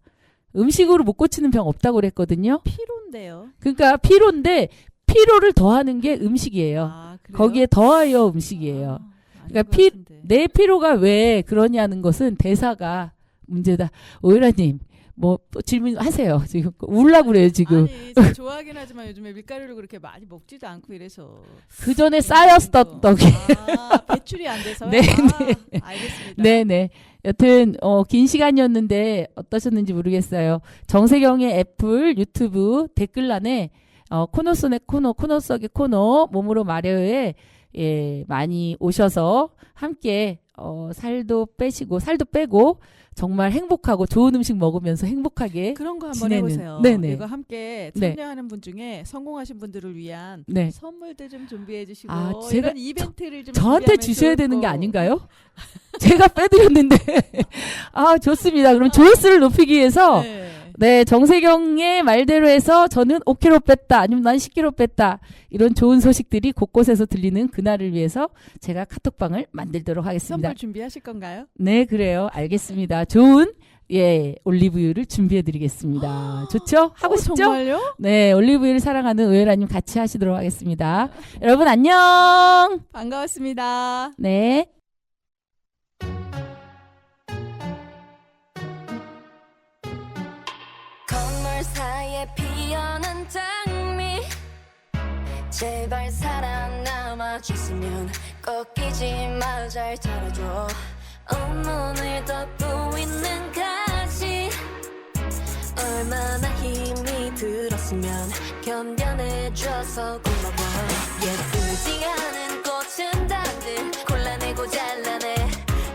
[SPEAKER 1] 음식으로 못 고치는 병 없다고 그랬거든요.
[SPEAKER 6] 피로인데요.
[SPEAKER 1] 그러니까 피로인데 피로를 더하는 게 음식이에요.
[SPEAKER 6] 그래요?
[SPEAKER 1] 거기에 더하여 음식이에요. 그러니까 내 피로가 왜 그러냐는 것은 대사가 문제다. 오해라님 뭐 또 질문하세요. 지금 울라고 그래요 지금.
[SPEAKER 6] 아니 제가 좋아하긴 하지만 요즘에 밀가루를 그렇게 많이 먹지도 않고 이래서
[SPEAKER 1] 그 전에 쌓였던 떡이.
[SPEAKER 6] 배출이 안 돼서요?
[SPEAKER 1] 네,
[SPEAKER 6] 알겠습니다.
[SPEAKER 1] 네네. 여튼 긴 시간이었는데 어떠셨는지 모르겠어요. 정세경의 애플 유튜브 댓글란에 코너 속의 코너 몸으로 마려요에 많이 오셔서 함께 살도 빼고 정말 행복하고 좋은 음식 먹으면서 행복하게
[SPEAKER 6] 그런 거 한번
[SPEAKER 1] 지내는.
[SPEAKER 6] 해보세요.
[SPEAKER 1] 네네.
[SPEAKER 6] 이거 함께
[SPEAKER 1] 네.
[SPEAKER 6] 참여하는 분 중에 성공하신 분들을 위한
[SPEAKER 1] 네.
[SPEAKER 6] 선물들 좀 준비해 주시고
[SPEAKER 1] 제가
[SPEAKER 6] 이런 이벤트를 좀
[SPEAKER 1] 저한테
[SPEAKER 6] 준비하면
[SPEAKER 1] 주셔야
[SPEAKER 6] 좋을
[SPEAKER 1] 되는 게
[SPEAKER 6] 거.
[SPEAKER 1] 아닌가요? 제가 빼드렸는데 좋습니다. 그럼 조회수를 높이기 위해서 네, 정세경의 말대로 해서 저는 5kg 뺐다, 아니면 난 10kg 뺐다. 이런 좋은 소식들이 곳곳에서 들리는 그날을 위해서 제가 카톡방을 만들도록 하겠습니다.
[SPEAKER 6] 선물 준비하실 건가요?
[SPEAKER 1] 네, 그래요. 알겠습니다. 좋은, 올리브유를 준비해드리겠습니다. 좋죠? 하고 싶죠?
[SPEAKER 6] 정말요?
[SPEAKER 1] 네, 올리브유를 사랑하는 오해라님 같이 하시도록 하겠습니다. 여러분, 안녕!
[SPEAKER 6] 반가웠습니다.
[SPEAKER 1] 네.
[SPEAKER 8] 건물 사이에 피어난 장미 제발 살아남아 줬으면 꼭 잊지 마 잘 자라줘 온몸을 덮고 있는 가시 얼마나 힘이 들었으면 견뎌내줘서 고마워 예쁘지 않은 꽃은 다들 골라내고 잘라내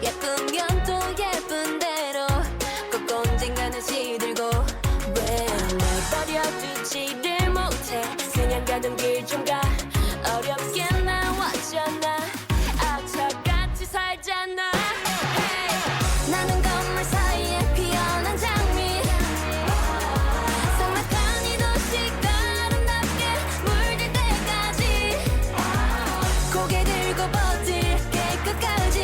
[SPEAKER 8] 예쁘면 또 예쁜 대로 꼭 언젠가는 시들고 왜 날 버려두지를 못해 그냥 가던 길 좀 가 어렵게 나왔잖아 악착같이 살잖아 hey. 나는 건물 사이에 피어난 장미 삭막한 이 도시가 아름답게 물들 때까지 고개 들고 버틸게 끝까지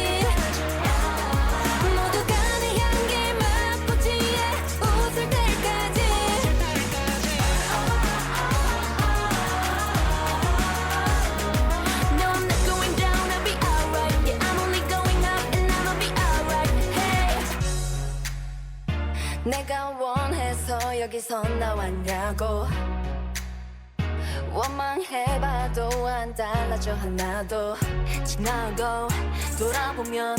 [SPEAKER 8] 모두가 내 향기 맛보지에 웃을 때까지 No, I'm not going down, I'll be alright. Yeah, I'm only going up and I'ma be alright. Hey. 내가 원해서 여기서 나왔냐고 원망해봐도 안 달라져 하나도 지나고 돌아보면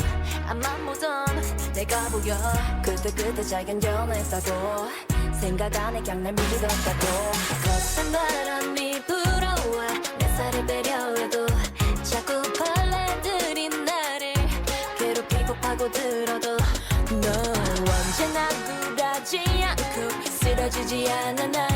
[SPEAKER 8] 앞만 보던 내가 보여 그때 작은 변했다고 생각 안에 그냥 날 믿었다고 거센 바람이 불어와 내 살을 배려해도 자꾸 벌레들이 나를 괴롭히고 파고들어도 너 언제나 굴하지 않고 쓰러지지 않아 나